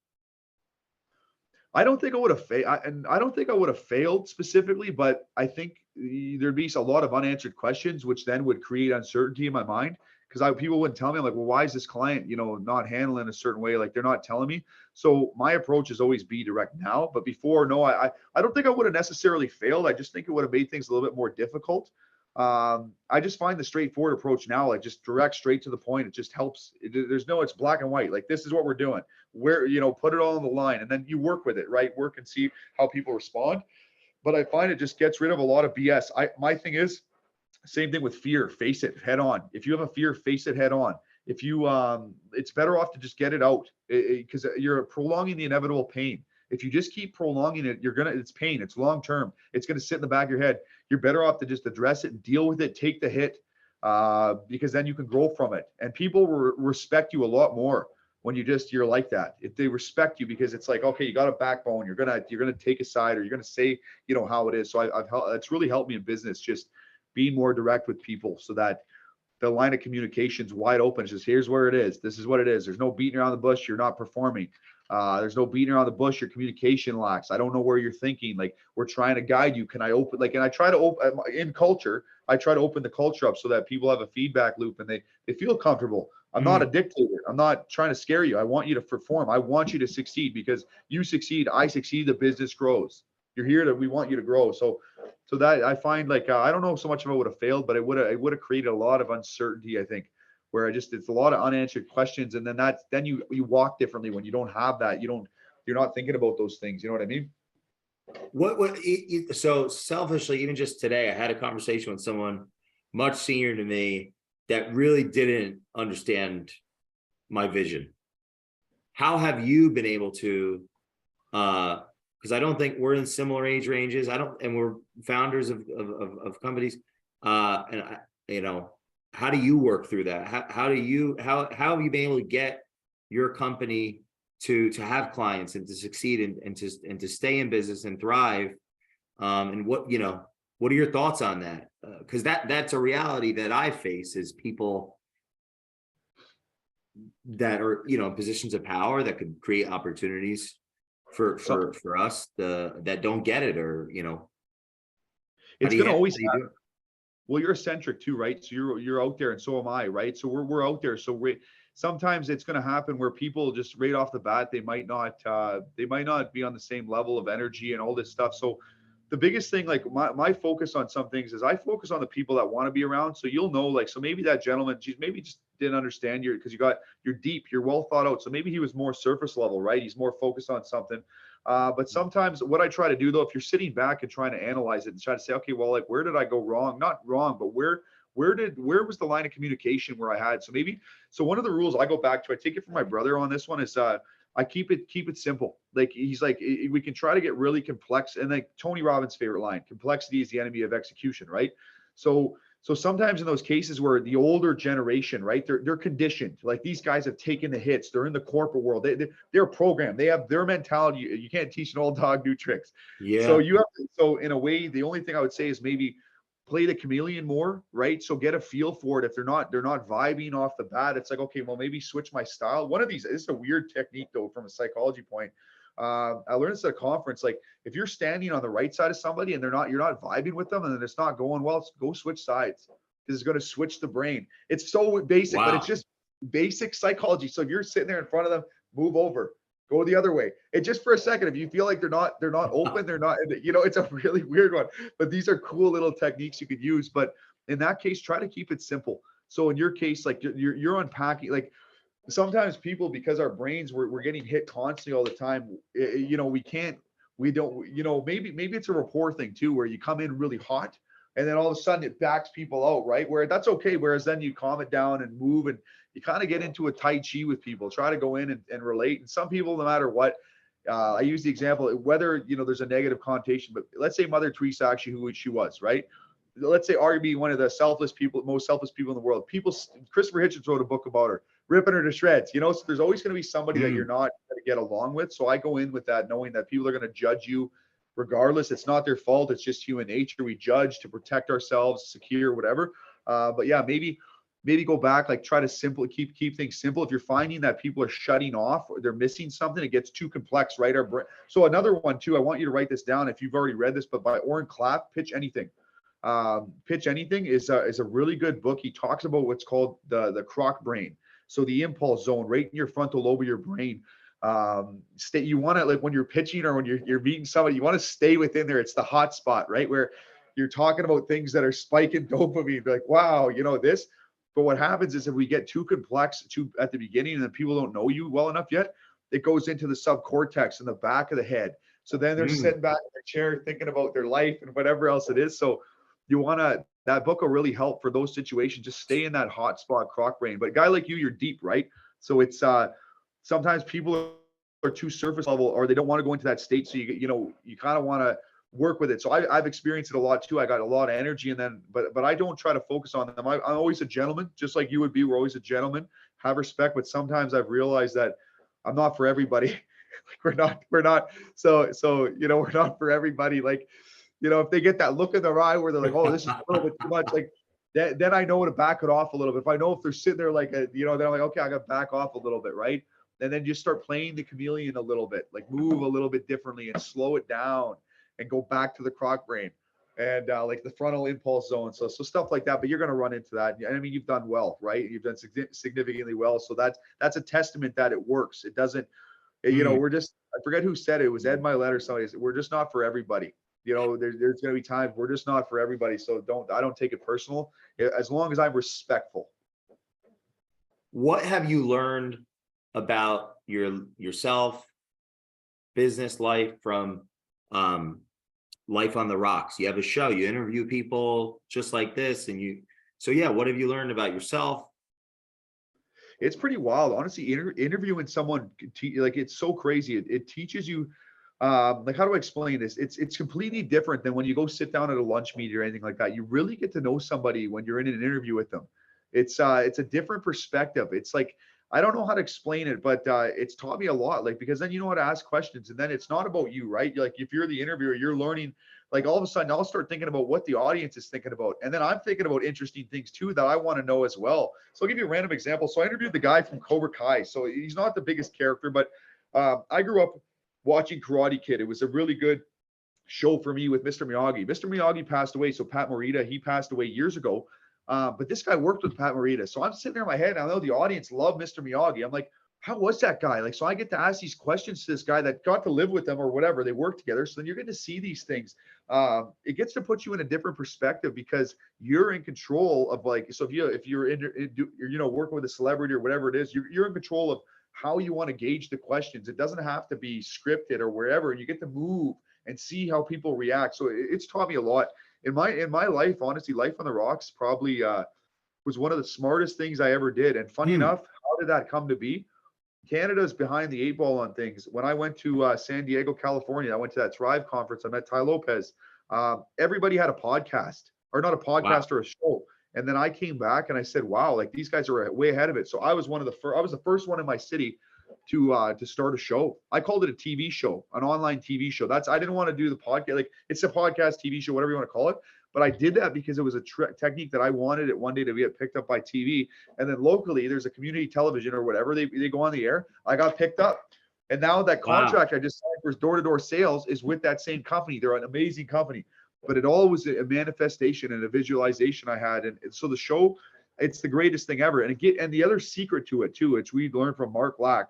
I don't think I would have failed, and I don't think I would have failed specifically, but I think there'd be a lot of unanswered questions, which then would create uncertainty in my mind, because people wouldn't tell me. I'm like, well, why is this client, not handling a certain way? Like, they're not telling me. So my approach is always be direct now, but before, no, I don't think I would have necessarily failed. I just think it would have made things a little bit more difficult. I just find the straightforward approach now, like just direct, straight to the point. It just helps. It's black and white. Like, this is what we're doing. Put it all on the line, and then you work with it, right? Work and see how people respond. But I find it just gets rid of a lot of BS. My thing is, same thing with fear. Face it head on. If you have a fear, face it head on. If you, it's better off to just get it out, because you're prolonging the inevitable pain. If you just keep prolonging it, it's pain. It's long-term. It's going to sit in the back of your head. You're better off to just address it and deal with it, take the hit, because then you can grow from it. And people respect you a lot more when you're like that. If they respect you, because it's like, okay, you got a backbone. You're going to take a side, or you're going to say, how it is. So it's really helped me in business, just being more direct with people, so that the line of communication is wide open. It's just, here's where it is. This is what it is. There's no beating around the bush. You're not performing. There's no beating around the bush. Your communication lacks. I don't know where you're thinking. Like, we're trying to guide you. Can I open, and I try to open in culture. I try to open the culture up so that people have a feedback loop and they feel comfortable. I'm not a dictator. I'm not trying to scare you. I want you to perform. I want you to succeed, because you succeed, I succeed, the business grows. You're here to, we want you to grow. So that I find like, I don't know so much if I would have failed, but it would have created a lot of uncertainty, I think, where it's a lot of unanswered questions. And then you walk differently when you don't have that. You're not thinking about those things. You know what I mean?
So selfishly, even just today, I had a conversation with someone much senior to me that really didn't understand my vision. How have you been able to, because I don't think we're in similar age ranges. And we're founders of companies. How do you work through that? How have you been able to get your company to have clients and to succeed and to stay in business and thrive? And what are your thoughts on that? Because that's a reality that I face, is people that are in positions of power that could create opportunities for us that don't get it, or
it's going to always happen. Well, you're eccentric too, right? So you're out there, and so am I, right? So we're out there. So sometimes it's going to happen where people just right off the bat, they might not be on the same level of energy and all this stuff. So the biggest thing, like my focus on some things, is I focus on the people that want to be around. So you'll know, like, so maybe that gentleman, maybe just didn't understand you because you're deep, you're well thought out. So maybe he was more surface level, right? He's more focused on something. But sometimes what I try to do, though, if you're sitting back and trying to analyze it and try to say, okay, well, like, where did I go wrong? Not wrong, but where was the line of communication where I had? So one of the rules I go back to, I take it from my brother on this one, is I keep it simple. Like, he's like, we can try to get really complex. And like Tony Robbins' favorite line, complexity is the enemy of execution, right? So sometimes in those cases where the older generation, right, they're conditioned, like these guys have taken the hits, they're in the corporate world, they're programmed, they have their mentality. You can't teach an old dog new tricks.
Yeah.
So in a way, the only thing I would say is maybe play the chameleon more, right? So get a feel for it. If they're not vibing off the bat, it's like, okay, well, maybe switch my style. This is a weird technique, though, from a psychology point. I learned this at a conference. Like, if you're standing on the right side of somebody and you're not vibing with them, and then it's not going well, go switch sides. This is going to switch the brain. It's so basic, but it's just basic psychology. So if you're sitting there in front of them, move over, go the other way. And just for a second, if you feel like they're not open, they're not, it's a really weird one, but these are cool little techniques you could use. But in that case, try to keep it simple. So in your case, like, you're unpacking, like, sometimes people, because our brains, we're getting hit constantly all the time. We don't, maybe it's a rapport thing too, where you come in really hot and then all of a sudden it backs people out, right? Where that's okay. Whereas then you calm it down and move, and you kind of get into a tai chi with people, try to go in and relate. And some people, no matter what, I use the example, whether, there's a negative connotation, but let's say Mother Teresa, actually who she was, right? Let's say arguably one of the most selfless people in the world. Christopher Hitchens wrote a book about her, ripping her to shreds. So there's always going to be somebody that you're not going to get along with. So I go in with that, knowing that people are going to judge you regardless. It's not their fault. It's just human nature. We judge to protect ourselves, secure, whatever. But yeah, maybe go back, like, try to keep things simple. If you're finding that people are shutting off or they're missing something, it gets too complex, right? So another one too, I want you to write this down if you've already read this, but by Oren Klaff, Pitch Anything. Pitch Anything is a really good book. He talks about what's called the croc brain. So the impulse zone right in your frontal lobe of your brain. You want to, like, when you're pitching or when you're meeting somebody, you want to stay within there. It's the hot spot, right? Where you're talking about things that are spiking dopamine, like, wow, this. But what happens is, if we get too complex at the beginning and then people don't know you well enough yet, it goes into the subcortex in the back of the head. So then they're sitting back in their chair thinking about their life and whatever else it is. So that book will really help for those situations. Just stay in that hot spot, croc brain. But a guy like you're deep, right? So it's sometimes people are too surface level, or they don't want to go into that state. So you kind of want to work with it. So I've experienced it a lot too. I got a lot of energy, and then but I don't try to focus on them. I'm always a gentleman, just like you would be. We're always a gentleman, have respect. But sometimes I've realized that I'm not for everybody. Like, we're not. So we're not for everybody. Like, if they get that look in their eye where they're like, oh, this is a little bit too much, like, then I know to back it off a little bit. If I know if they're sitting there like, then I'm like, okay, I got to back off a little bit, right? And then just start playing the chameleon a little bit, like move a little bit differently and slow it down and go back to the croc brain and like the frontal impulse zone. So stuff like that. But you're going to run into that. I mean, you've done well, right? You've done significantly well. So that's a testament that it works. It doesn't, we're just I forget who said it. It was Ed Milet or somebody. We're just not for everybody. You know, there's going to be times we're just not for everybody. So I don't take it personal as long as I'm respectful.
What have you learned about yourself, business life from Life on the Rocks? You have a show, you interview people just like this, and so yeah, what have you learned about yourself?
It's pretty wild, honestly. Interviewing someone, like, it's so crazy. It teaches you, like, how do I explain this? It's completely different than when you go sit down at a lunch meet or anything like that. You really get to know somebody when you're in an interview with them. It's a different perspective. It's like, I don't know how to explain it, but it's taught me a lot. Like, because then you know how to ask questions, and then it's not about you, right? Like, if you're the interviewer, you're learning. Like, all of a sudden, I'll start thinking about what the audience is thinking about, and then I'm thinking about interesting things too that I want to know as well. So I'll give you a random example. So I interviewed the guy from Cobra Kai. So he's not the biggest character, but I grew up watching Karate Kid. It was a really good show for me with Mr. Miyagi. Mr. Miyagi passed away. So Pat Morita, he passed away years ago. But this guy worked with Pat Morita. So I'm sitting there in my head, and I know the audience loved Mr. Miyagi. I'm like, how was that guy? Like, so I get to ask these questions to this guy that got to live with them or whatever. They work together. So then you're going to see these things. It gets to put you in a different perspective because you're in control of, like, so if you're working with a celebrity or whatever it is, you're in control of how you want to gauge the questions. It doesn't have to be scripted or wherever. You get to move and see how people react. So it's taught me a lot in my life. Honestly, Life on the Rocks probably was one of the smartest things I ever did. And funny enough, how did that come to be? Canada's behind the 8 ball on things. When I went to San Diego, California, I went to that Thrive conference. I met Ty Lopez. Everybody had a podcast, or not a podcast, or a show. And then I came back and I said, wow, like, these guys are way ahead of it. So I was I was the first one in my city to start a show. I called it a TV show, an online TV show. I didn't want to do the podcast. Like, it's a podcast, TV show, whatever you want to call it. But I did that because it was a technique that I wanted it one day to get picked up by TV. And then locally, there's a community television or whatever. They go on the air. I got picked up. And now that contract I just signed for door-to-door sales is with that same company. They're an amazing company. But it all was a manifestation and a visualization I had. And so the show, it's the greatest thing ever. And the other secret to it too, which we learned from Mark Lack,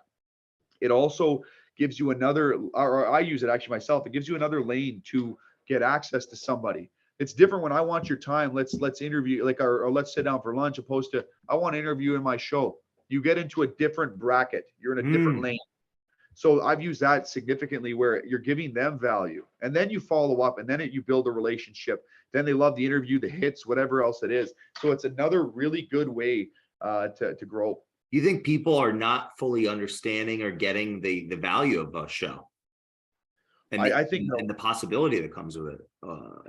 it also gives you another, or I use it actually myself, it gives you another lane to get access to somebody. It's different when I want your time. Let's interview, like, or let's sit down for lunch, opposed to I want to interview in my show. You get into a different bracket. You're in a different lane. So I've used that significantly, where you're giving them value, and then you follow up, and then you build a relationship. Then they love the interview, the hits, whatever else it is. So it's another really good way to grow.
You think people are not fully understanding or getting the value of a show? And
I think
and the possibility that comes with it,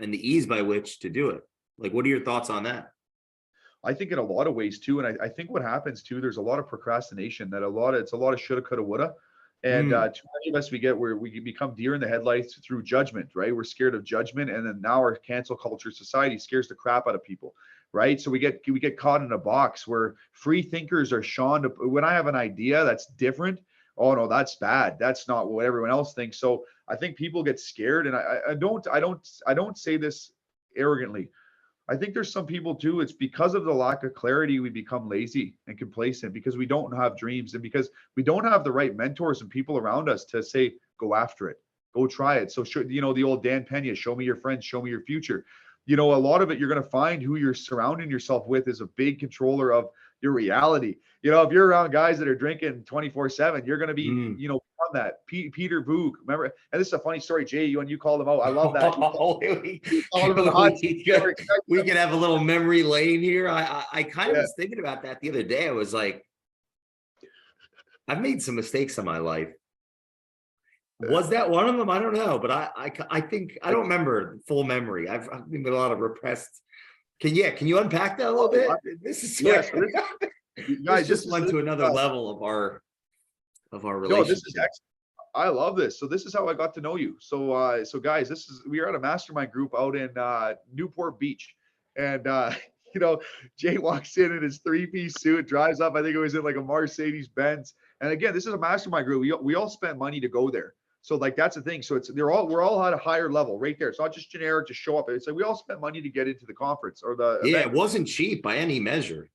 and the ease by which to do it. Like, what are your thoughts on that?
I think in a lot of ways too, and I think what happens too, there's a lot of procrastination. It's a lot of shoulda, coulda, woulda, and too many of us we become deer in the headlights through judgment, right? We're scared of judgment, and then now our cancel culture society scares the crap out of people, right? So we get caught in a box where free thinkers are shunned. When I have an idea that's different, oh no, that's bad. That's not what everyone else thinks. So I think people get scared, and I don't say this arrogantly. I think there's some people too, it's because of the lack of clarity, we become lazy and complacent because we don't have dreams, and because we don't have the right mentors and people around us to say, go after it, go try it. So, the old Dan Pena, show me your friends, show me your future. A lot of it, you're going to find who you're surrounding yourself with is a big controller of your reality. If you're around guys that are drinking 24/7, you're going to be, on that. Peter Voog, remember? And this is a funny story, Jay, when you called him out. I love that.
We can have a little memory lane here. I kind of was thinking about that the other day. I was like, I've made some mistakes in my life. Was that one of them? I don't know, but I think I don't remember full memory. I've been a lot of repressed. Can you unpack that a little bit? This is guys just went to another level of our relationship.
No, this is excellent. I love this. So this is how I got to know you. So guys, we are at a mastermind group out in Newport Beach, and Jay walks in his 3-piece suit, drives up. I think it was in like a Mercedes Benz. And again, this is a mastermind group. We all spent money to go there. So like, that's the thing. So we're all at a higher level right there. It's not just generic to show up. It's like we all spent money to get into the conference or the event.
It wasn't cheap by any measure.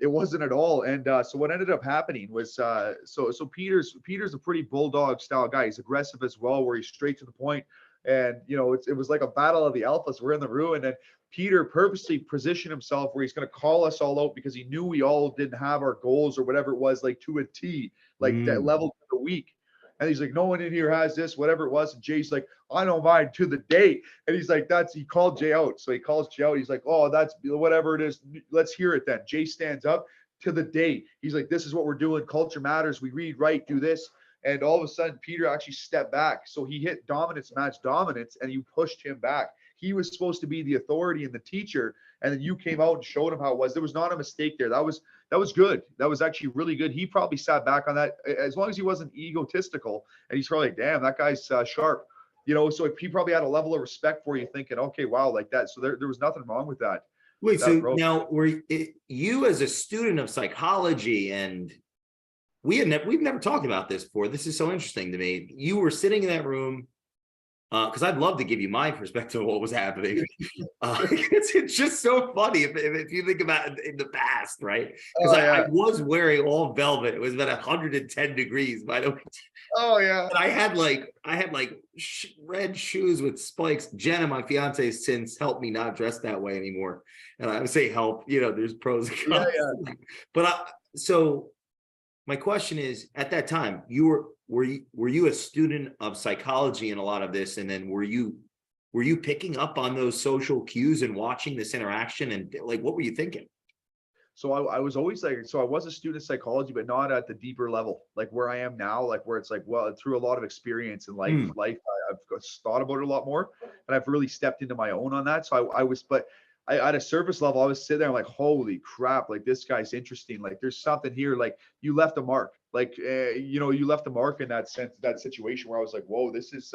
It wasn't at all. And so what ended up happening was, so Peter's a pretty bulldog style guy. He's aggressive as well, where he's straight to the point. And it was like a battle of the alphas. We're in the room, and then Peter purposely positioned himself where he's going to call us all out because he knew we all didn't have our goals or whatever it was, like to a T, like that level to the week. And he's like, no one in here has this, whatever it was. And Jay's like, I know mine to the day. And he's like, he called Jay out. So he calls Jay out. He's like, oh, that's whatever it is. Let's hear it then. Jay stands up to the day. He's like, this is what we're doing. Culture matters. We read, write, do this. And all of a sudden, Peter actually stepped back. So he hit dominance, match dominance, and you pushed him back. He was supposed to be the authority and the teacher. And then you came out and showed him how it was. There was not a mistake there. That was good. That was actually really good. He probably sat back on that as long as he wasn't egotistical. And he's probably like, damn, that guy's sharp. So he probably had a level of respect for you, thinking, okay, wow, like that. So there was nothing wrong with that.
Wait, so now you as a student of psychology, and we've never talked about this before. This is so interesting to me. You were sitting in that room, because I'd love to give you my perspective of what was happening. It's just so funny if you think about it in the past, right? Because I was wearing all velvet. It was about 110 degrees, by the way.
Oh yeah.
And I had red shoes with spikes. Jenna, my fiance, has since helped me not dress that way anymore. And I would say help. There's pros and cons. Yeah. But so my question is, at that time, were you a student of psychology in a lot of this, and then were you picking up on those social cues and watching this interaction, and like, what were you thinking?
So I was always like, I was a student of psychology, but not at the deeper level, like where I am now, like where it's like, well, through a lot of experience in life, I've thought about it a lot more, and I've really stepped into my own on that. So but at a surface level, I was sitting there like, holy crap, like this guy's interesting. Like there's something here. Like you left a mark, like, you left a mark in that sense, that situation where I was like, whoa, this is,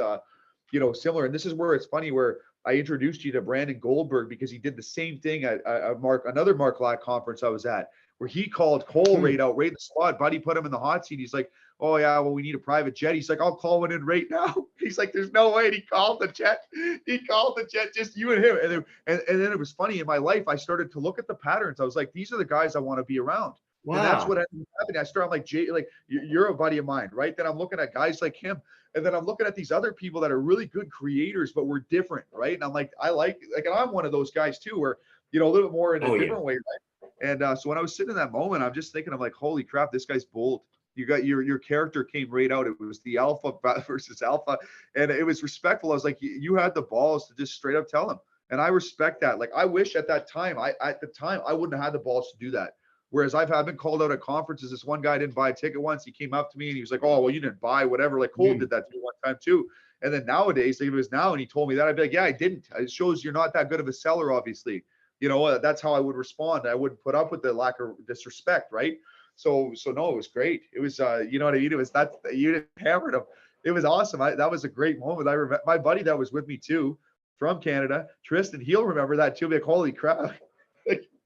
similar. And this is where it's funny, where I introduced you to Brandon Goldberg, because he did the same thing at another Mark Lack conference I was at, where he called Cole right out, right in the spot. Buddy put him in the hot seat. He's like, oh yeah, well, we need a private jet. He's like, I'll call one in right now. He's like, there's no way. And he called the jet. Just you and him. And then it was funny, in my life, I started to look at the patterns. I was like, these are the guys I want to be around. Wow. And that's what ended up happening. I started, I'm like, Jay, like, you're a buddy of mine, right? Then I'm looking at guys like him. And then I'm looking at these other people that are really good creators, but we're different, right? And I'm like, and I'm one of those guys too, where, a little bit more in a different way, right? And so when I was sitting in that moment, I'm just thinking, I'm like, holy crap, this guy's bold. You got your character came right out. It was the alpha versus alpha, and it was respectful. I was like, you had the balls to just straight up tell him, and I respect that. Like, I wish at that time, I wouldn't have had the balls to do that. Whereas I've been called out at conferences. This one guy didn't buy a ticket once. He came up to me and he was like, oh, well, you didn't buy whatever. Like Cole did that to me one time too. And then nowadays, like, if it was now and he told me that, I'd be like, yeah, I didn't. It shows you're not that good of a seller, obviously. That's how I would respond. I wouldn't put up with the lack of disrespect, right? So no, it was great. It was, you know what I mean? It was that you didn't hammer him. It was awesome. That was a great moment. I remember my buddy that was with me too, from Canada, Tristan, he'll remember that too. Like, holy crap.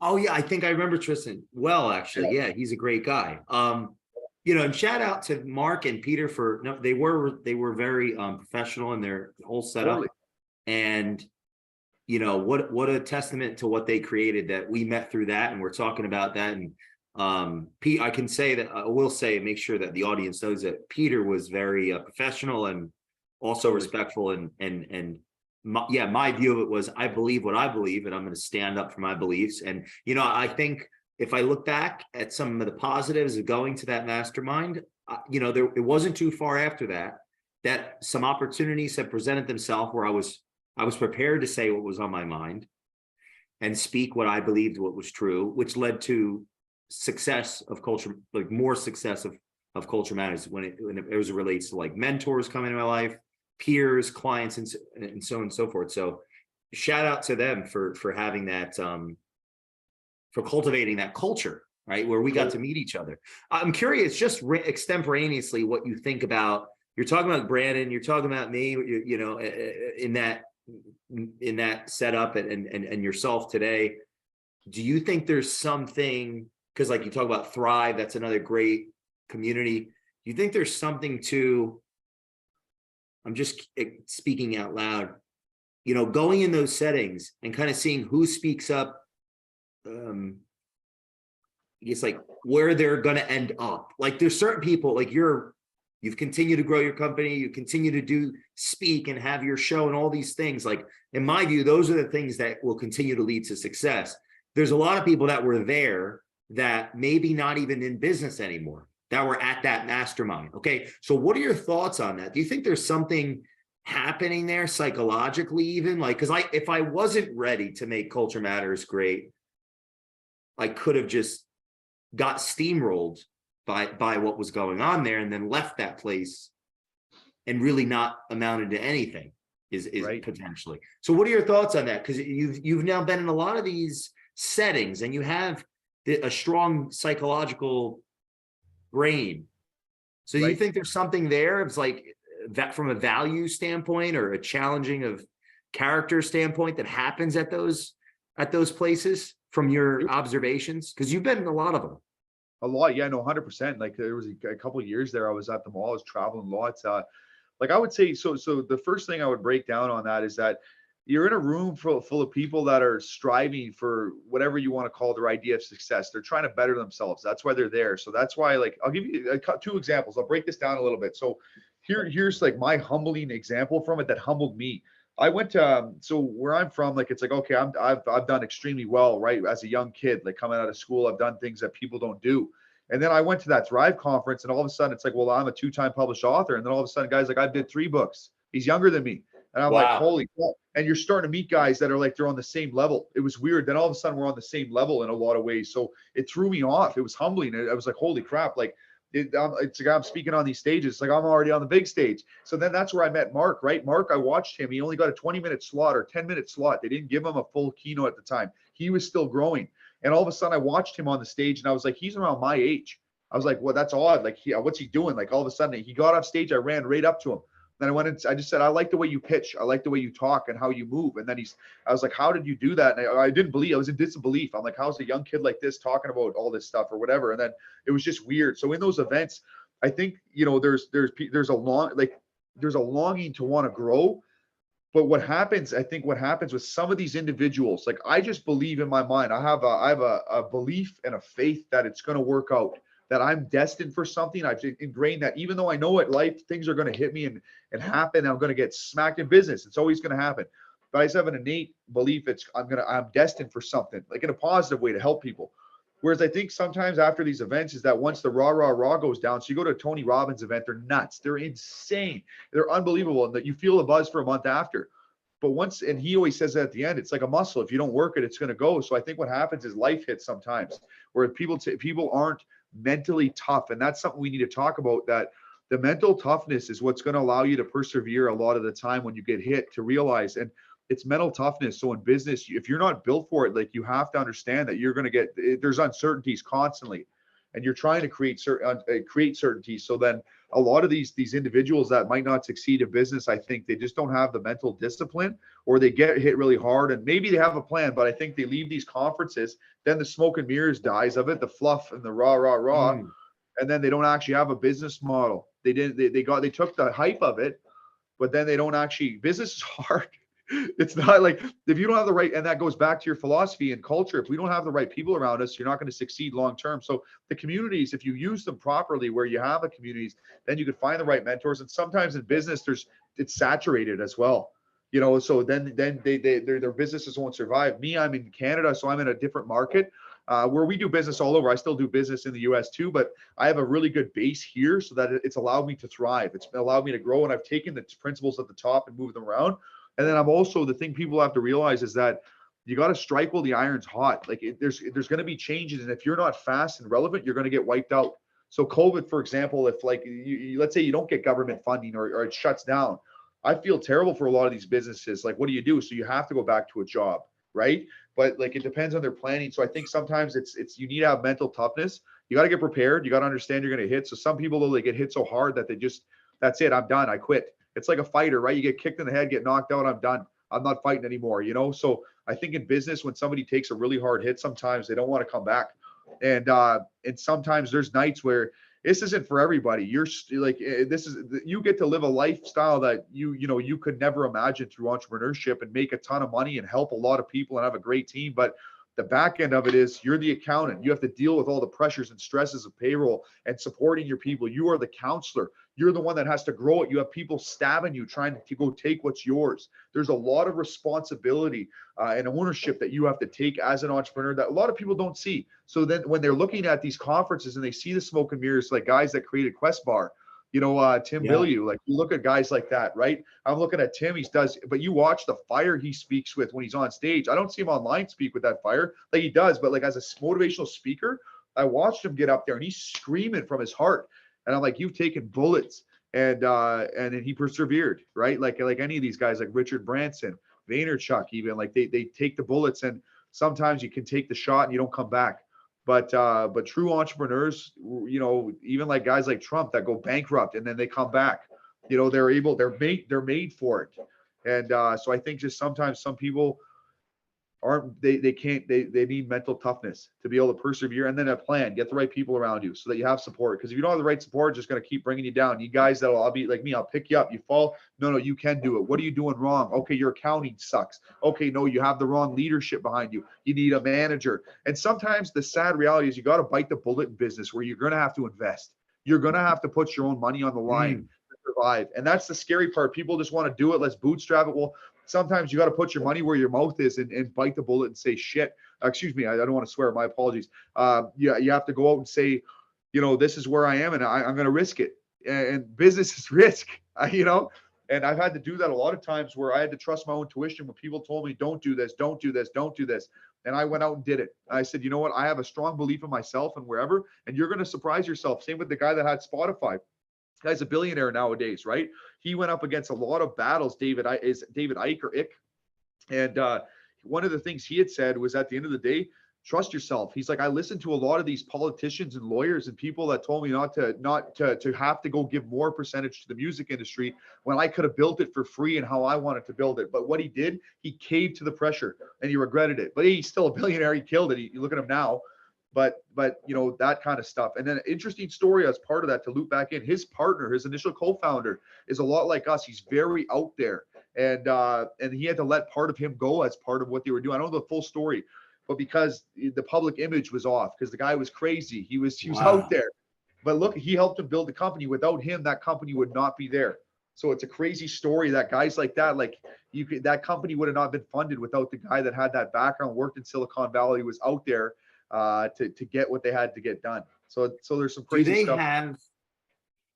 Oh yeah, I think I remember Tristan well, actually. Yeah, he's a great guy. And shout out to Mark and Peter they were very professional in their whole setup. Totally. And what a testament to what they created, that we met through that, and we're talking about that. And Pete, I can say that I will say, make sure that the audience knows that Peter was very professional and also respectful, and my view of it was, I believe what I believe, and I'm going to stand up for my beliefs. And, I think if I look back at some of the positives of going to that mastermind, it wasn't too far after that some opportunities have presented themselves where I was prepared to say what was on my mind and speak what I believed what was true, which led to success of culture, like more success of Culture Matters when it relates to like mentors coming in my life, peers, clients, and so on and so forth. So shout out to them for having that, for cultivating that culture, right? Where we got to meet each other. I'm curious, just extemporaneously, what you think about, you're talking about Brandon, you're talking about me, in that setup and yourself today. Do you think there's something, because like you talk about Thrive, that's another great community. Do you think there's something to, I'm just speaking out loud, going in those settings and kind of seeing who speaks up, it's like where they're going to end up. Like there's certain people like you've continued to grow your company, you continue to speak and have your show and all these things. Like in my view, those are the things that will continue to lead to success. There's a lot of people that were there that maybe not even in business anymore, that were at that mastermind. Okay. So what are your thoughts on that? Do you think there's something happening there psychologically even? Like, because if I wasn't ready to make Culture Matters great, I could have just got steamrolled by what was going on there and then left that place and really not amounted to anything is right. Potentially. So what are your thoughts on that? Because you've now been in a lot of these settings and you have a strong psychological brain. So do you think there's something there? It's like that from a value standpoint or a challenging of character standpoint that happens at those places from your observations? Because you've been in a lot of them.
A lot, yeah, no, 100%. Like there was a couple of years there, I was at the mall, I was traveling lots. Like I would say, so the first thing I would break down on that is that you're in a room full of people that are striving for whatever you want to call their idea of success. They're trying to better themselves. That's why they're there. So that's why, like, I'll give you two examples. I'll break this down a little bit. So here's like my humbling example from it that humbled me. I went to so where I'm from, like it's like, okay, I've done extremely well, right? As a young kid, like coming out of school, I've done things that people don't do. And then I went to that Thrive conference, and all of a sudden it's like, well, I'm a 2-time published author. And then all of a sudden, guys, like I did 3 books. He's younger than me. And I'm like, holy cow. And you're starting to meet guys that are like, they're on the same level. It was weird. Then all of a sudden we're on the same level in a lot of ways. So it threw me off. It was humbling. I was like, holy crap. Like, it's like I'm speaking on these stages. It's like I'm already on the big stage. So then that's where I met Mark, right? Mark, I watched him. He only got a 20-minute slot or 10-minute slot. They didn't give him a full keynote at the time. He was still growing. And all of a sudden I watched him on the stage and I was like, he's around my age. I was like, well, that's odd. Like, what's he doing? Like all of a sudden he got off stage. I ran right up to him. Then I went and I just said, I like the way you pitch. I like the way you talk and how you move. And then I was like, how did you do that? And I didn't believe, I was in disbelief. I'm like, how's a young kid like this talking about all this stuff or whatever? And then it was just weird. So in those events, I think, there's a longing to want to grow. But what happens with some of these individuals, like I just believe in my mind, I have a belief and a faith that it's going to work out, that I'm destined for something. I've ingrained that even though I know at life, things are going to hit me and happen. I'm going to get smacked in business. It's always going to happen. But I just have an innate belief I'm destined for something, like in a positive way to help people. Whereas I think sometimes after these events is that once the raw goes down, so you go to a Tony Robbins event, they're nuts. They're insane. They're unbelievable. And that you feel the buzz for a month after. But once, and he always says that at the end, it's like a muscle. If you don't work it, it's going to go. So I think what happens is life hits sometimes where people aren't mentally tough. And that's something we need to talk about, that the mental toughness is what's going to allow you to persevere a lot of the time when you get hit, to realize. And it's mental toughness. So in business, if you're not built for it, like you have to understand that you're going to there's uncertainties constantly, and you're trying to create certainty. So then a lot of these individuals that might not succeed in business, I think they just don't have the mental discipline, or they get hit really hard and maybe they have a plan, but I think they leave these conferences, then the smoke and mirrors dies of it, the fluff and the rah. And then they don't actually have a business model. They took the hype of it, but then they don't actually, business is hard. It's not like, if you don't have the right, and that goes back to your philosophy and culture, if we don't have the right people around us, you're not going to succeed long term. So the communities, if you use them properly, where you have a communities, then you can find the right mentors. And sometimes in business, it's saturated as well, so then their businesses won't survive. Me, I'm in Canada, so I'm in a different market where we do business all over. I still do business in the US too, but I have a really good base here, so that it's allowed me to thrive. It's allowed me to grow, and I've taken the principles at the top and moved them around. And then I'm also, the thing people have to realize is that you got to strike while the iron's hot. Like there's going to be changes. And if you're not fast and relevant, you're going to get wiped out. So COVID, for example, if like let's say you don't get government funding or it shuts down, I feel terrible for a lot of these businesses. Like, what do you do? So you have to go back to a job, right? But like, it depends on their planning. So I think sometimes it's you need to have mental toughness. You got to get prepared. You got to understand you're going to hit. So some people, though, they get hit so hard that that's it. I'm done. I quit. It's like a fighter, right? You get kicked in the head, get knocked out. I'm done. I'm not fighting anymore, So I think in business, when somebody takes a really hard hit, sometimes they don't want to come back. And sometimes there's nights where this isn't for everybody. You're like, you get to live a lifestyle that you could never imagine through entrepreneurship, and make a ton of money and help a lot of people and have a great team. But The back end of it is you're the accountant. You have to deal with all the pressures and stresses of payroll and supporting your people. You are the counselor. You're the one that has to grow it. You have people stabbing you, trying to go take what's yours. There's a lot of responsibility and ownership that you have to take as an entrepreneur that a lot of people don't see. So then when they're looking at these conferences and they see the smoke and mirrors, like guys that created Quest Bar, Tim Bilyeu, like you look at guys like that, right? I'm looking at Tim, but you watch the fire he speaks with when he's on stage. I don't see him online speak with that fire like he does, but like as a motivational speaker, I watched him get up there and he's screaming from his heart. And I'm like, you've taken bullets and then he persevered, right? Like any of these guys, like Richard Branson, Vaynerchuk, even like they take the bullets, and sometimes you can take the shot and you don't come back. But true entrepreneurs, even like guys like Trump that go bankrupt and then they come back, they're made for it. And so I think just sometimes some people they need mental toughness to be able to persevere, and then a plan, get the right people around you so that you have support. Because if you don't have the right support, it's just going to keep bringing you down. You guys that'll, I'll be like me, I'll pick you up. You fall. No, you can do it. What are you doing wrong? Okay, your accounting sucks. Okay, no, you have the wrong leadership behind you. You need a manager. And sometimes the sad reality is you got to bite the bullet in business where you're going to have to invest. You're going to have to put your own money on the line to survive. And that's the scary part. People just want to do it. Let's bootstrap it. Well, sometimes you got to put your money where your mouth is and bite the bullet and say shit. Excuse me, I don't want to swear. My apologies. You have to go out and say, this is where I am, and I'm going to risk it. And business is risk, And I've had to do that a lot of times where I had to trust my own intuition when people told me, don't do this, don't do this, don't do this. And I went out and did it. I said, you know what? I have a strong belief in myself and wherever, and you're going to surprise yourself. Same with the guy that had Spotify. Guy's a billionaire nowadays, right? He went up against a lot of battles. David Icke or Ick. And one of the things he had said was, at the end of the day, trust yourself. He's like, I listened to a lot of these politicians and lawyers and people that told me not to have to go give more percentage to the music industry when I could have built it for free and how I wanted to build it. But what he did, he caved to the pressure and he regretted it. But he's still a billionaire. He killed it. You look at him now. But that kind of stuff. And then an interesting story as part of that, to loop back in, his partner, his initial co-founder, is a lot like us. He's very out there, and he had to let part of him go as part of what they were doing. I don't know the full story, but because the public image was off, because the guy was crazy, he was out there. But look, he helped him build the company. Without him, that company would not be there. So it's a crazy story that guys like that, that company would have not been funded without the guy that had that background, worked in Silicon Valley, was out there to get what they had to get done. So there's some crazy stuff.
Do they have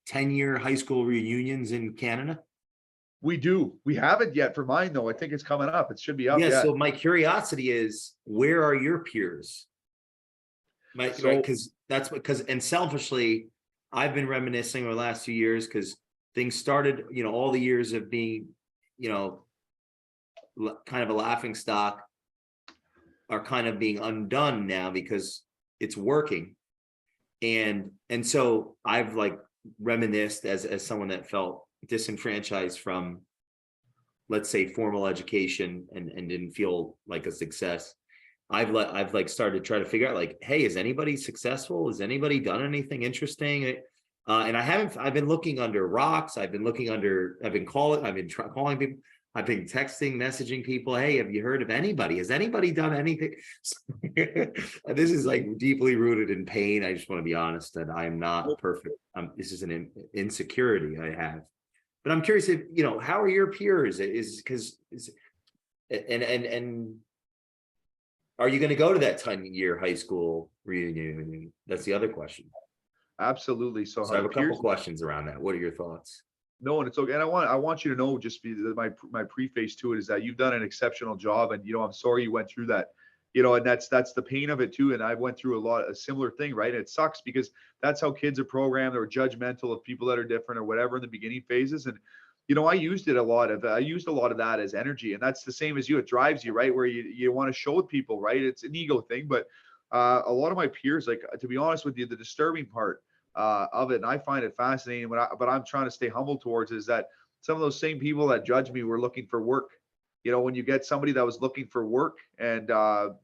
10-year high school reunions in Canada?
We do. We haven't yet for mine, though. I think it's coming up. It should be up.
Yeah. So my curiosity is, where are your peers? Because and selfishly, I've been reminiscing over the last few years, because things started, all the years of being, kind of a laughing stock, are kind of being undone now because it's working. And so I've reminisced as someone that felt disenfranchised from, let's say, formal education and didn't feel like a success. I've started to try to figure out, hey, is anybody successful? Has anybody done anything interesting? And I've been looking under rocks. I've been calling people. I've been texting, messaging people. Hey, have you heard of anybody? Has anybody done anything? This is deeply rooted in pain. I just want to be honest that I am not perfect. This is an insecurity I have. But I'm curious if, how are your peers? And are you going to go to that 10-year high school reunion? That's the other question.
Absolutely. So
I have a couple questions around that. What are your thoughts?
No, and it's okay. And I want you to know, just my preface to it is that you've done an exceptional job, and I'm sorry you went through that. And that's the pain of it too. And I went through a similar thing, right? And it sucks because that's how kids are programmed. They're judgmental of people that are different or whatever in the beginning phases. And I used a lot of that as energy, and that's the same as you. It drives you, right? Where you want to show people, right? It's an ego thing, but a lot of my peers, to be honest with you, the disturbing part of it, and I find it fascinating, but I'm trying to stay humble towards it, is that some of those same people that judge me were looking for work. When you get somebody that was looking for work and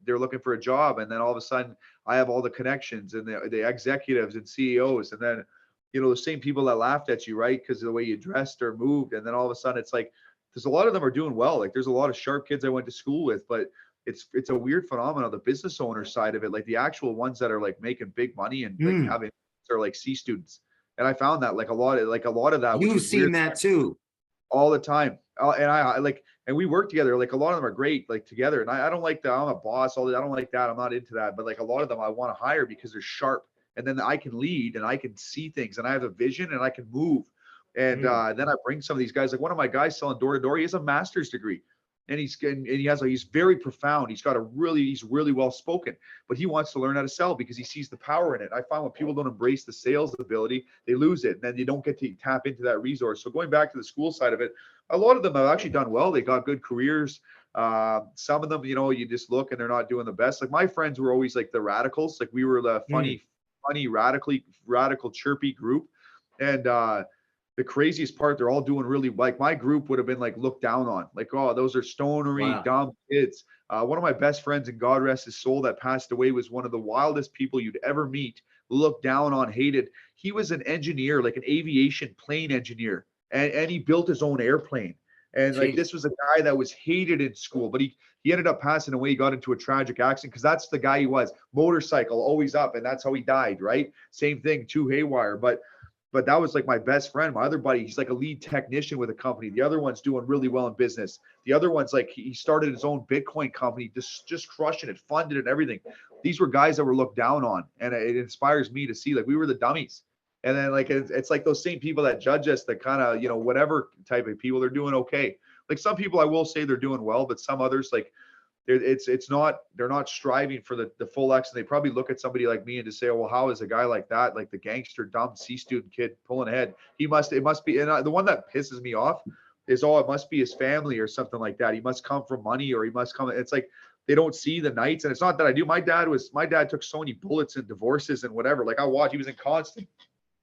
they're looking for a job, and then all of a sudden I have all the connections and the executives and CEOs, and then the same people that laughed at you, right, because of the way you dressed or moved, and then all of a sudden it's there's a lot of them are doing well. There's a lot of sharp kids I went to school with, but it's a weird phenomenon. The business owner side of it, like the actual ones that are like making big money and like
Mm.
having are like C students. And I found that like a lot of that, which
You've
was weird,
seen that too.
all the time. And I like, and we work together. Like a lot of them are great, like together. And I don't like that. I'm a boss. All that. I don't like that. I'm not into that. But like a lot of them I want to hire because they're sharp. And then I can lead and I can see things and I have a vision and I can move. And
Mm.
then I bring some of these guys, like one of my guys selling door to door. He has a master's degree and he's very profound. He's really well spoken, but he wants to learn how to sell because he sees the power in it. I find when people don't embrace the sales ability, they lose it. And then you don't get to tap into that resource. So going back to the school side of it, a lot of them have actually done well. They got good careers. Some of them, you just look and they're not doing the best. Like my friends were always like the radicals. Like we were the
Mm.
funny, radical, chirpy group. And the craziest part, they're all doing really, like my group would have been like looked down on, like, oh, those are stonery,
Wow.
dumb kids. One of my best friends, and God rest his soul, that passed away, was one of the wildest people you'd ever meet, looked down on, hated. He was an engineer, like an aviation plane engineer, and he built his own airplane. And like
Jeez.
this was a guy that was hated in school, but he ended up passing away. He got into a tragic accident because that's the guy he was. Motorcycle, always up, and that's how he died, right? Same thing, too haywire. But that was like my best friend. My other buddy, he's like a lead technician with a company. The other one's doing really well in business. The other one's like he started his own Bitcoin company, just crushing it, funded it, and everything. These were guys that were looked down on, and it inspires me to see like we were the dummies. And then like it's like those same people that judge us, that kind of whatever type of people, they're doing okay. Like some people, I will say they're doing well, but some others like they're not striving for the full X, and they probably look at somebody like me and just say, oh, well, how is a guy like that, like the gangster dumb C student kid pulling ahead? It must be. And the one that pisses me off is, oh, it must be his family or something like that. He must come from money, or he must come. It's like they don't see the nights. And it's not that I do. My dad took so many bullets and divorces and whatever. Like I watched, he was in constant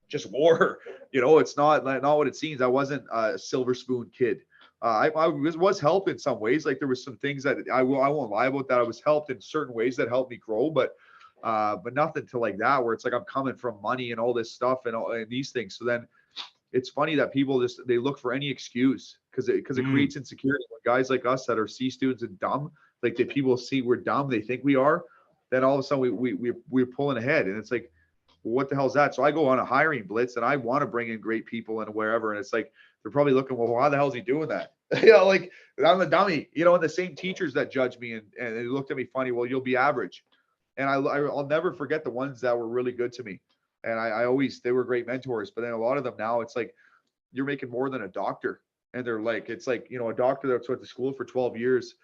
just war. It's not what it seems. I wasn't a silver spoon kid. I was helped in some ways. Like there was some things that I won't lie about, that I was helped in certain ways that helped me grow, but nothing to like that where it's like I'm coming from money and all this stuff and these things. So then it's funny that people they look for any excuse because it
Mm.
creates insecurity. When guys like us that are C students and dumb, like the people see we're dumb, they think we are, then all of a sudden we're pulling ahead, and it's like, well, what the hell is that? So I go on a hiring blitz and I want to bring in great people and wherever, and it's like they're probably looking, well, why the hell is he doing that? Like I'm the dummy, and the same teachers that judge me and they looked at me funny. Well, you'll be average. And I'll never forget the ones that were really good to me. And I always, they were great mentors. But then a lot of them now, it's like, you're making more than a doctor. And they're like, it's like, a doctor that's went to school for 12 years.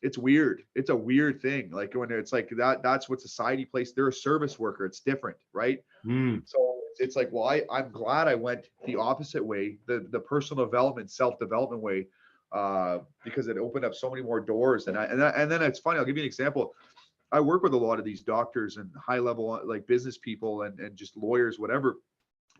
It's weird. It's a weird thing. Like when it's like that's what society places. They're a service worker. It's different, right?
Mm.
So it's like, well, I'm glad I went the opposite way, the personal development, self-development way, because it opened up so many more doors. And then it's funny. I'll give you an example. I work with a lot of these doctors and high level like business people and just lawyers, whatever.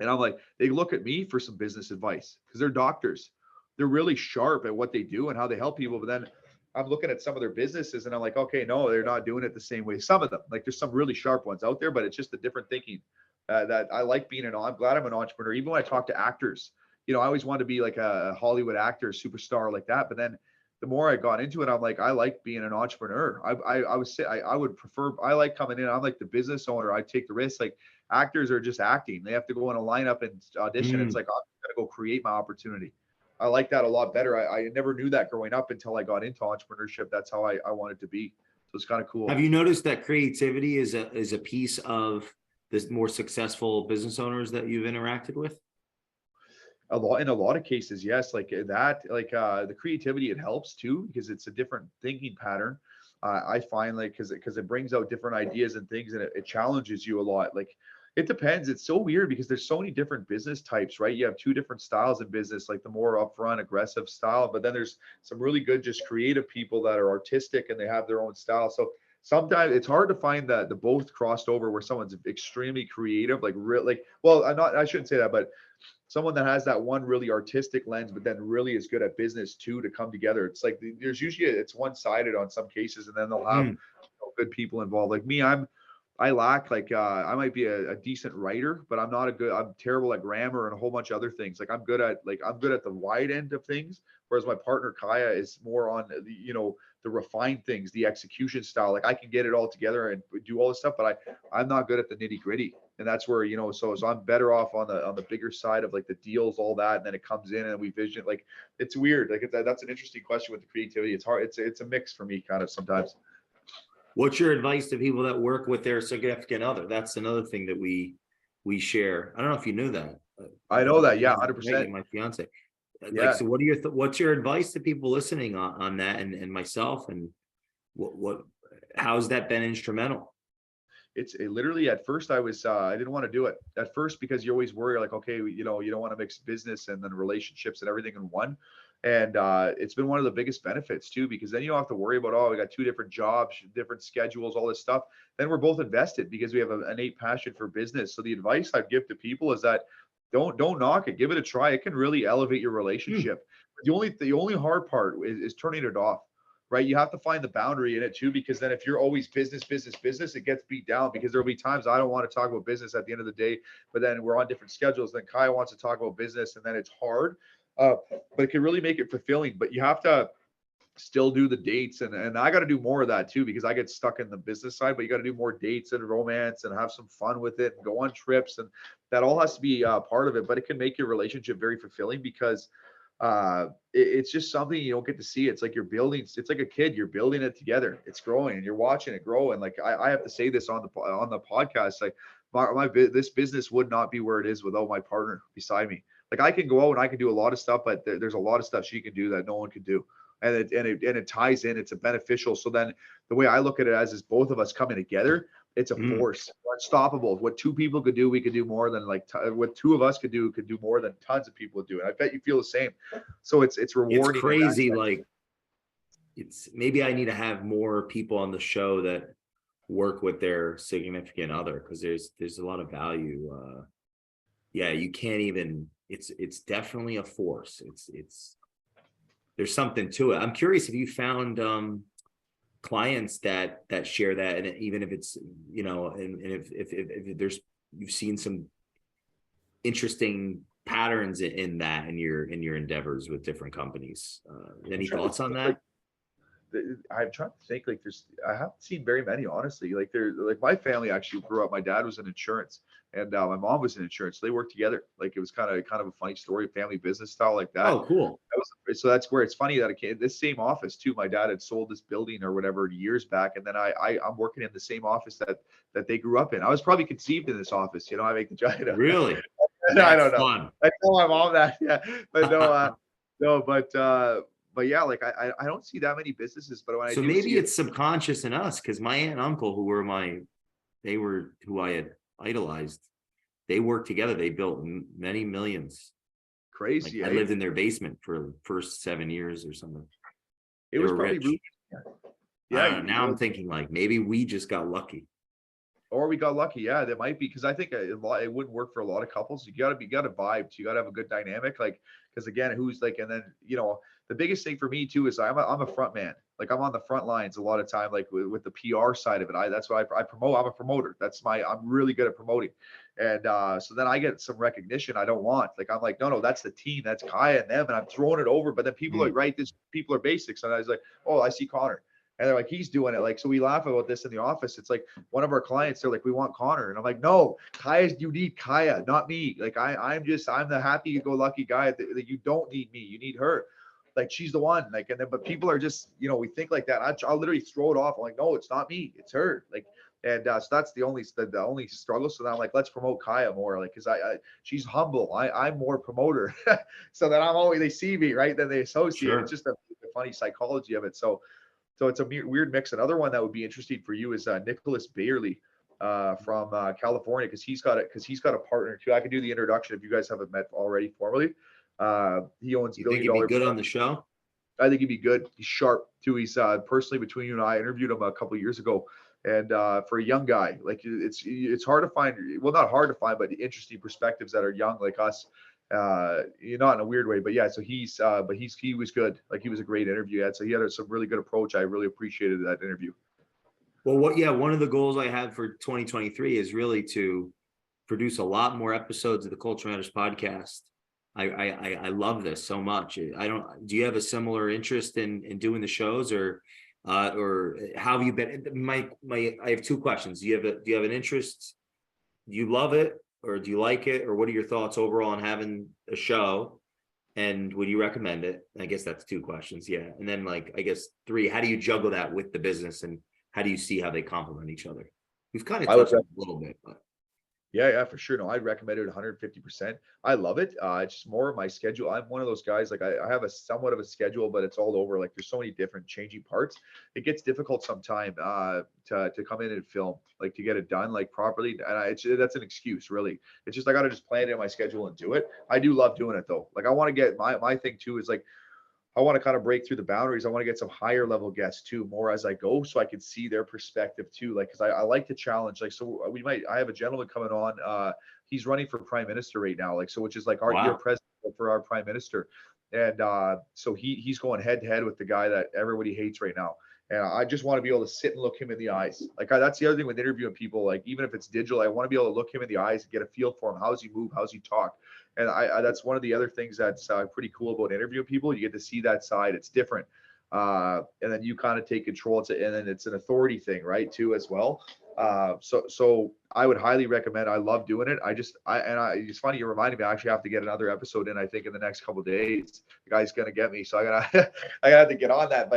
And I'm like, they look at me for some business advice because they're doctors. They're really sharp at what they do and how they help people. But then I'm looking at some of their businesses and I'm like, okay, no, they're not doing it the same way. Some of them, like there's some really sharp ones out there, but it's just a different thinking. That I like being I'm glad I'm an entrepreneur. Even when I talk to actors, I always wanted to be like a Hollywood actor, superstar like that. But then the more I got into it, I'm like, I like being an entrepreneur. I would prefer, I like coming in. I'm like the business owner. I take the risk. Like actors are just acting. They have to go in a lineup and audition. It's
Mm.
like, I'm going to go create my opportunity. I like that a lot better. I never knew that growing up until I got into entrepreneurship. That's how I wanted to be. So it's kind of cool.
Have you noticed that creativity is a piece of the more successful business owners that you've interacted with?
In a lot of cases, yes, like that, like the creativity, it helps too because it's a different thinking pattern. I find like because it brings out different ideas and things, and it challenges you a lot. Like it depends. It's so weird because there's so many different business types, right? You have two different styles in business, like the more upfront aggressive style, but then there's some really good just creative people that are artistic and they have their own style. So sometimes it's hard to find that the both crossed over where someone's extremely creative, like real, like, well, I shouldn't say that, but someone that has that one really artistic lens, but then really is good at business too, to come together. It's like there's usually it's one-sided on some cases, and then they'll have
Mm.
good people involved. Like me, I lack like I might be a decent writer, but I'm terrible at grammar and a whole bunch of other things. Like I'm good at the wide end of things, whereas my partner Kaya is more on the refined things, the execution style. Like I can get it all together and do all this stuff, but I'm not good at the nitty gritty. And that's where, so I'm better off on the bigger side of like the deals, all that. And then it comes in and we vision, like, it's weird. Like that's an interesting question with the creativity. It's hard. It's a mix for me kind of sometimes.
What's your advice to people that work with their significant other? That's another thing that we share. I don't know if you knew that.
I know that. Yeah.
Right,
100%.
my fiance.
Yeah.
So what are what's your advice to people listening on that and myself, and how's that been instrumental?
It's literally at first I didn't want to do it at first because you always worry like, okay, you don't want to mix business and then relationships and everything in one. And it's been one of the biggest benefits too, because then you don't have to worry about, oh, we got 2 different jobs, different schedules, all this stuff. Then we're both invested because we have an innate passion for business. So the advice I'd give to people is that don't knock it, give it a try. It can really elevate your relationship. The only hard part is turning it off. Right. You have to find the boundary in it too, because then if you're always business, it gets beat down, because there'll be times I don't want to talk about business at the end of the day, but then we're on different schedules. Then Kaya wants to talk about business and then it's hard. But it can really make it fulfilling, but you have to still do the dates. And I got to do more of that too, because I get stuck in the business side, but you got to do more dates and romance and have some fun with it and go on trips. And that all has to be part of it, but it can make your relationship very fulfilling because it's just something you don't get to see. It's like you're building, it's like a kid, you're building it together. It's growing and you're watching it grow. And like, I have to say this on the podcast, like this business would not be where it is without my partner beside me. Like I can go out and I can do a lot of stuff, but there's a lot of stuff she can do that no one can do. And it ties in, it's a beneficial. So then the way I look at it as is both of us coming together, it's a force. We're unstoppable. What 2 people could do, we could do more than what 2 of us could do more than tons of people would do. And I bet you feel the same. So it's rewarding.
It's crazy. Like maybe I need to have more people on the show that work with their significant other, because there's a lot of value. You can't even. It's definitely a force. It's there's something to it. I'm curious if you found clients that share that, and even if it's and if there's you've seen some interesting patterns in that in your endeavors with different companies. Any thoughts on that?
I'm trying to think, like I haven't seen very many, honestly. Like my family actually grew up, my dad was in insurance and my mom was in insurance. They worked together. Like it was kind of a funny story, family business style like that.
Oh, cool.
So that's where it's funny that it came this same office too. My dad had sold this building or whatever years back. And then I'm working in the same office that they grew up in. I was probably conceived in this office. I make the giant.
Really?
I don't know.
Fun.
I tell my mom that. Yeah. But but yeah, like I don't see that many businesses, but when I do
maybe it's subconscious in us, because my aunt and uncle who I had idolized, they worked together. They built many millions.
Crazy.
I lived in their basement for the first 7 years or something.
It was probably rich.
Yeah. Now I'm thinking like maybe we just got lucky.
Or we got lucky. Yeah, that might be, because I think it wouldn't work for a lot of couples. You got to vibe. You got to have a good dynamic. Like, because again, who's like, and then the biggest thing for me too is I'm a front man. Like I'm on the front lines a lot of time, like with the PR side of it. That's what I promote. I'm a promoter. I'm really good at promoting. And so then I get some recognition I don't want. Like I'm like, no, that's the team. That's Kaya and them, and I'm throwing it over. But then people are like, right, people are basics. And I was like, oh, I see Connor. And they're like, he's doing it. Like, so we laugh about this in the office. It's like one of our clients, they're like, we want Connor. And I'm like, no, you need Kaya, not me. Like I'm the happy-go-lucky guy that you don't need me. You need her. Like she's the one. Like, and then, but people are just, we think like that. I'll literally throw it off. I'm like, no, it's not me. It's her. Like, and so that's the only struggle. So then I'm like, let's promote Kaya more. Like, cause she's humble. I'm more promoter. So that they see me, right? Then they associate. Sure. It's just a funny psychology of it. So it's a weird mix. Another one that would be interesting for you is Nicholas Bayerly from California, because he's got a partner too. I can do the introduction if you guys haven't met already formally. He owns $1 billion.
He'd be good on the show?
I think he'd be good. He's sharp too. He's personally, between you and I interviewed him a couple of years ago, and for a young guy, like it's hard to find. Well, not hard to find, but interesting perspectives that are young like us. Not in a weird way, but yeah. So he was good. Like he was a great interview. So he had some really good approach. I really appreciated that interview.
Well, one of the goals I had for 2023 is really to produce a lot more episodes of the Culture Matters podcast. I love this so much. Do you have a similar interest in doing the shows, or Or how have you been? I have two questions. Do you have an interest? Do you love it, or do you like it, or what are your thoughts overall on having a show? And would you recommend it? I guess that's two questions. Yeah. And then like, I guess three, how do you juggle that with the business, and how do you see how they complement each other? We've kind of
I would
touched on it a little bit, but
Yeah, for sure. No, I'd recommend it 150%. I love it. It's just more of my schedule. I'm one of those guys, like I have a somewhat of a schedule, but it's all over. Like there's so many different changing parts. It gets difficult sometime to come in and film, like to get it done like properly. And that's an excuse, really. It's just I gotta just plan it in my schedule and do it. I do love doing it though. Like I want to get my thing too is like I want to kind of break through the boundaries. I want to get some higher level guests too, more as I go, so I can see their perspective too. Like, because I like to challenge. Like, so I have a gentleman coming on. He's running for prime minister right now. Like, so which is like your
wow.
president for our prime minister, and so he's going head to head with the guy that everybody hates right now. And I just want to be able to sit and look him in the eyes. Like that's the other thing with interviewing people. Like even if it's digital, I want to be able to look him in the eyes and get a feel for him. How's he move? How's he talk? And that's one of the other things that's pretty cool about interviewing people. You get to see that side. It's different. And then you kind of take control. And then it's an authority thing, right? Too, as well. So I would highly recommend. I love doing it. It's funny. You reminded me. I actually have to get another episode in. I think in the next couple of days, the guy's gonna get me. So I gotta have to get on that.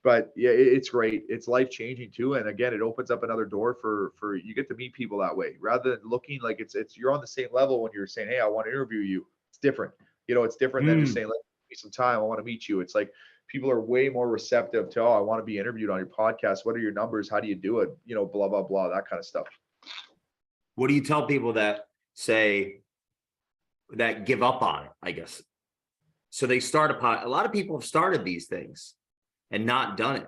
But yeah, it's great. It's life changing too. And again, it opens up another door for you get to meet people that way rather than looking like it's you're on the same level when you're saying, hey, I want to interview you. It's different. It's different than just saying, let me some time. I want to meet you. It's like people are way more receptive to, oh, I want to be interviewed on your podcast. What are your numbers? How do you do it? Blah, blah, blah, that kind of stuff.
What do you tell people that say that give up on it, I guess? So they start a lot of people have started these things and not done it.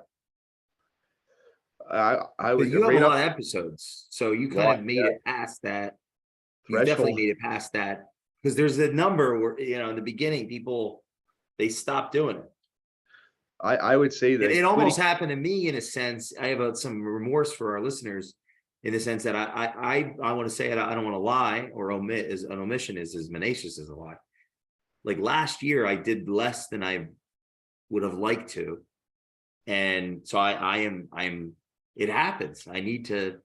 I would.
You have a lot of episodes, so you kind of made it past that. You definitely made it past that, because there's a number where in the beginning people they stopped doing it.
I would say that
it almost happened to me in a sense. I have some remorse for our listeners in the sense that I want to say it. I don't want to lie or omit. As an omission is as tenacious as a lie. Like last year, I did less than I would have liked to. And so I'm, it happens. I need to.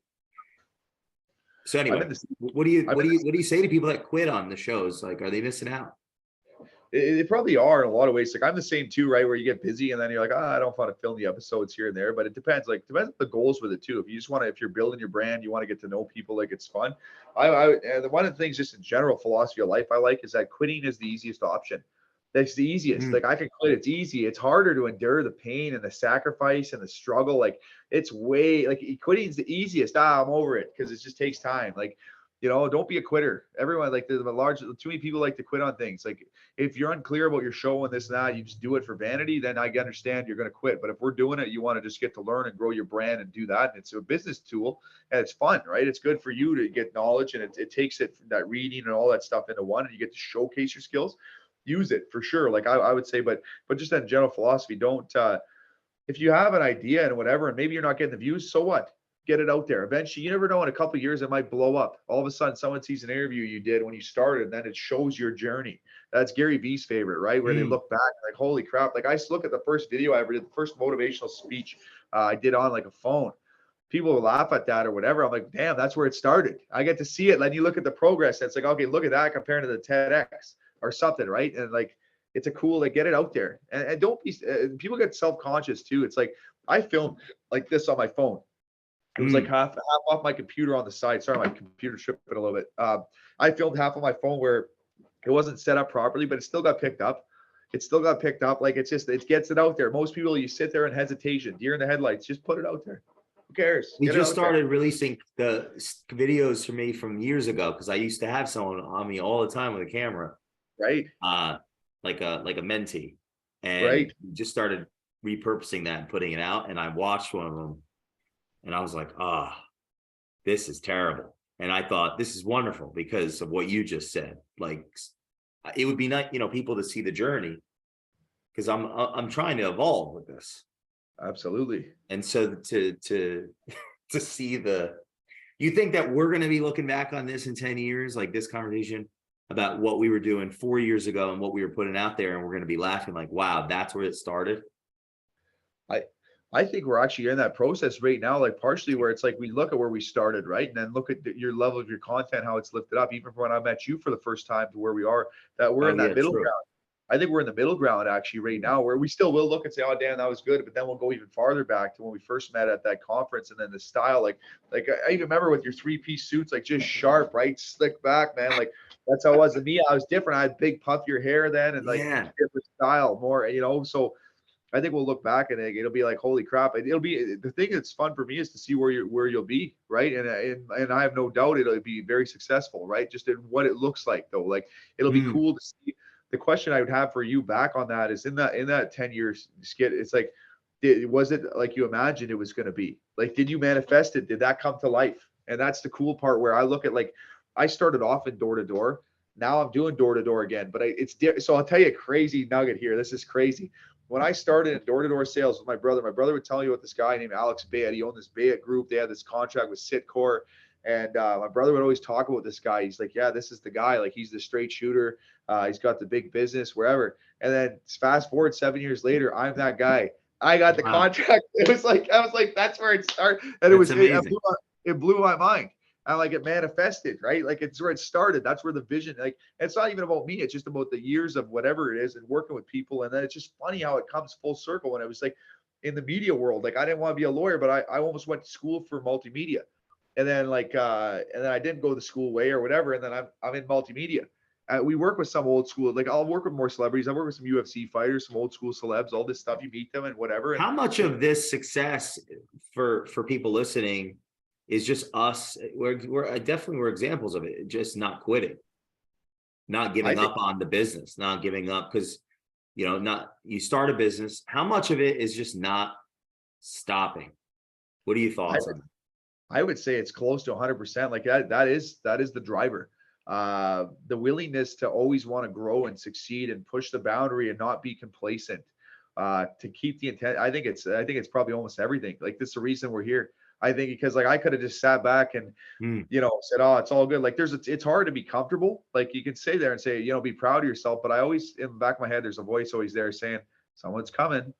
So anyway, what do you say to people that quit on the shows? Like, are they missing out?
They probably are in a lot of ways. Like I'm the same too, right? Where you get busy and then you're like, I don't want to film the episodes here and there, but it depends. Like depends on the goals with it too. If you just want to, if you're building your brand, you want to get to know people, like it's fun. And one of the things just in general philosophy of life I like is that quitting is the easiest option. That's the easiest. Like I can quit. It's easy. It's harder to endure the pain and the sacrifice and the struggle. Like it's way like quitting is the easiest. I'm over it because it just takes time. Like, don't be a quitter. Everyone too many people like to quit on things. Like if you're unclear about your show and this and that, you just do it for vanity, then I understand you're going to quit. But if we're doing it, you want to just get to learn and grow your brand and do that. And it's a business tool and it's fun, right? It's good for you to get knowledge and it takes that reading and all that stuff into one and you get to showcase your skills. Use it for sure. Like I would say, but just that general philosophy, don't, if you have an idea and whatever, and maybe you're not getting the views, so what? Get it out there. Eventually, you never know, in a couple of years, it might blow up. All of a sudden, someone sees an interview you did when you started, and then it shows your journey. That's Gary Vee's favorite, right? Where they look back like, holy crap. Like I look at the first video I ever did, the first motivational speech I did on like a phone. People will laugh at that or whatever. I'm like, damn, that's where it started. I get to see it. Then you look at the progress. And it's like, okay, look at that compared to the TEDx or something, right? And like, it's a cool, like, get it out there. And don't be, people get self-conscious too. It's like, I filmed like this on my phone. It was like half off my computer on the side. Sorry, my computer tripping a little bit. I filmed half on my phone where it wasn't set up properly, but it still got picked up. Like it gets it out there. Most people, you sit there in hesitation, deer in the headlights, just put it out there. Who cares?
We just started releasing the videos for me from years ago because I used to have someone on me all the time with a camera,
right?
Like a mentee, and we just started repurposing that and putting it out. And I watched one of them, and I was like, this is terrible. And I thought this is wonderful because of what you just said. Like, it would be nice, people to see the journey because I'm trying to evolve with this.
Absolutely.
And so to see you think that we're going to be looking back on this in 10 years, like this conversation about what we were doing 4 years ago and what we were putting out there, and we're going to be laughing like, wow, that's where it started?
I think we're actually in that process right now, like partially where it's like we look at where we started, right? And then look at your level of your content, how it's lifted up, even from when I met you for the first time to where we are, that we're
Oh
in that
yeah,
middle
true.
ground. I think we're in the middle ground actually right now, where we still will look and say, "Oh, damn, that was good," but then we'll go even farther back to when we first met at that conference, and then the style, like I even remember with your three-piece suits, like just sharp, right, slick back, man. Like that's how it was. And me, I was different. I had big puffier hair then, and like
Yeah.
different style, more, So I think we'll look back and it'll be like, holy crap! It'll be the thing that's fun for me is to see where you'll be, right? And I have no doubt it'll be very successful, right? Just in what it looks like, though. Like it'll be
Mm.
cool to see. The question I would have for you back on that is in that 10 year skit, it's like, was it like you imagined it was going to be? Like, did you manifest it? Did that come to life? And that's the cool part where I look at, like, I started off in door to door. Now I'm doing door to door again, but so I'll tell you a crazy nugget here. This is crazy. When I started in door to door sales with my brother would tell you about this guy named Alex Bayet. He owned this Bayet group. They had this contract with Sitcor. And my brother would always talk about this guy. He's like, yeah, this is the guy. Like, he's the straight shooter. He's got the big business, wherever. And then fast forward 7 years later, I'm that guy. I got the
Wow.
contract. I was like, that's where it started. And
That's amazing.
it blew my mind. And like it manifested, right? Like it's where it started. That's where the vision, like, it's not even about me. It's just about the years of whatever it is and working with people. And then it's just funny how it comes full circle. And it was like in the media world, like I didn't want to be a lawyer, but I almost went to school for multimedia. And then and then I didn't go the school way or whatever. And then I'm in multimedia. We work with some old school, like I'll work with more celebrities. I work with some UFC fighters, some old school celebs, all this stuff. You meet them and whatever. And
How much of this success for people listening is just us? We're definitely we're examples of it. Just not quitting, not
I
giving
think
up on the business, not giving up because not you start a business. How much of it is just not stopping? What are your
I
thoughts on that?
I would say it's close to 100%. Like that is the driver. The willingness to always want to grow and succeed and push the boundary and not be complacent. To keep the intent. I think it's probably almost everything. Like this is the reason we're here. I think because like I could have just sat back and
Mm.
said, "Oh, it's all good." Like it's hard to be comfortable. Like you can say there and say, be proud of yourself. But I always, in the back of my head, there's a voice always there saying, "Someone's coming.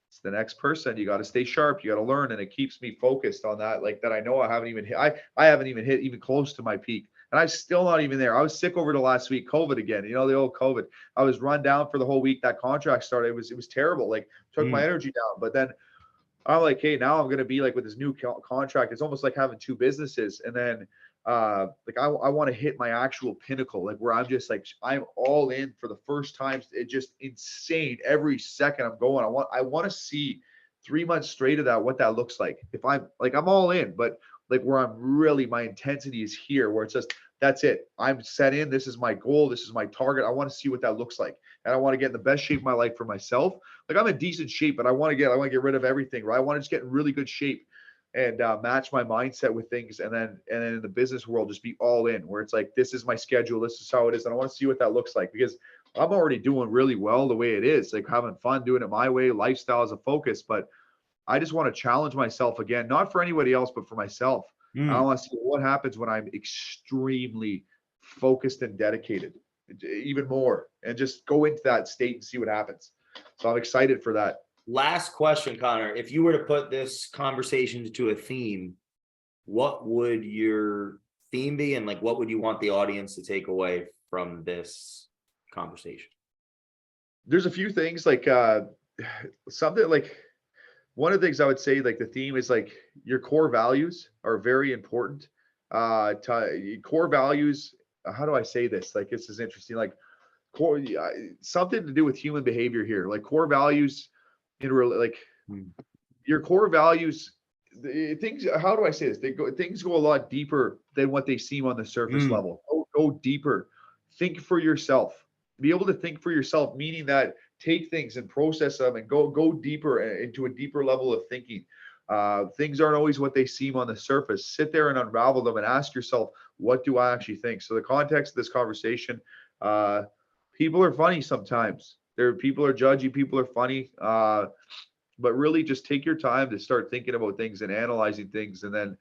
It's the next person. You got to stay sharp. You got to learn." And it keeps me focused on that. Like that, I know I haven't even hit. I haven't even hit even close to my peak, and I'm still not even there. I was sick over the last week, COVID again. The old COVID. I was run down for the whole week. That contract started. It was terrible. Like took my
Mm.
energy down. But then I'm like, hey, now I'm gonna be like with this new contract. It's almost like having two businesses, and then like I want to hit my actual pinnacle, like where I'm just like I'm all in for the first time. It's just insane. Every second I'm going, I want to see 3 months straight of that, what that looks like. If I'm all in, but like where I'm really my intensity is here, where it's just that's it. I'm set in. This is my goal. This is my target. I want to see what that looks like, and I want to get in the best shape of my life for myself. Like I'm in decent shape, but I want to get rid of everything, right? I want to just get in really good shape and match my mindset with things, and then in the business world, just be all in, where it's like this is my schedule, this is how it is, and I want to see what that looks like because I'm already doing really well the way it is, like having fun doing it my way, lifestyle is a focus, but I just want to challenge myself again, not for anybody else, but for myself. I
Mm.
want to see what happens when I'm extremely focused and dedicated, even more, and just go into that state and see what happens. So I'm excited for that.
Last question, Connor. If you were to put this conversation to a theme, what would your theme be, and like what would you want the audience to take away from this conversation?
There's a few things like something like one of the things I would say, like the theme is like your core values are very important. Core values. How do I say this? Like this is interesting. Like core, something to do with human behavior here. Like core values in real, like
Mm.
your core values. Things. How do I say this? Things go a lot deeper than what they seem on the surface
Mm.
level. Go deeper. Think for yourself. Be able to think for yourself, meaning that take things and process them and go deeper into a deeper level of thinking. Things aren't always what they seem on the surface. Sit there and unravel them and ask yourself, what do I actually think? So the context of this conversation, people are funny sometimes. People are judgy, people are funny. But really just take your time to start thinking about things and analyzing things, and then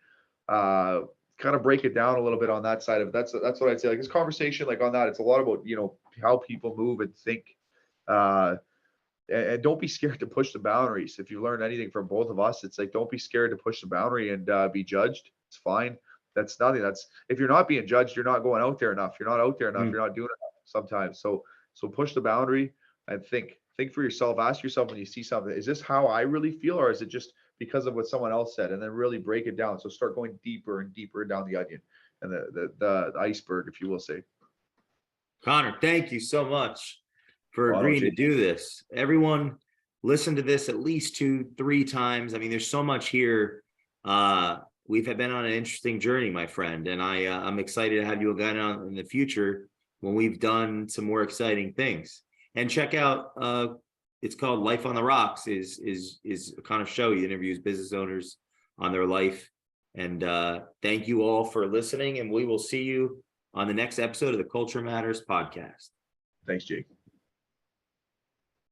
uh, kind of break it down a little bit on that side of it. That's what I'd say. Like this conversation, like on that, it's a lot about how people move and think. Uh, and don't be scared to push the boundaries. If you learn anything from both of us, it's like, don't be scared to push the boundary and be judged. It's fine. That's nothing. That's, if you're not being judged, you're not going out there enough. You're not out there enough. You're not doing enough sometimes. So push the boundary and think for yourself. Ask yourself when you see something, is this how I really feel, or is it just because of what someone else said? And then really break it down. So start going deeper and deeper down the onion and the iceberg, if you will say.
Connor, thank you so much for
Wow,
agreeing
Jay.
to do this. Everyone listen to this at least 2-3 times. I mean, there's so much here. We've been on an interesting journey, my friend, and I'm excited to have you again on in the future when we've done some more exciting things. And check out, it's called Life on the Rocks, is a kind of show. He interviews business owners on their life. And thank you all for listening, and we will see you on the next episode of the Culture Matters podcast.
Thanks, Jake.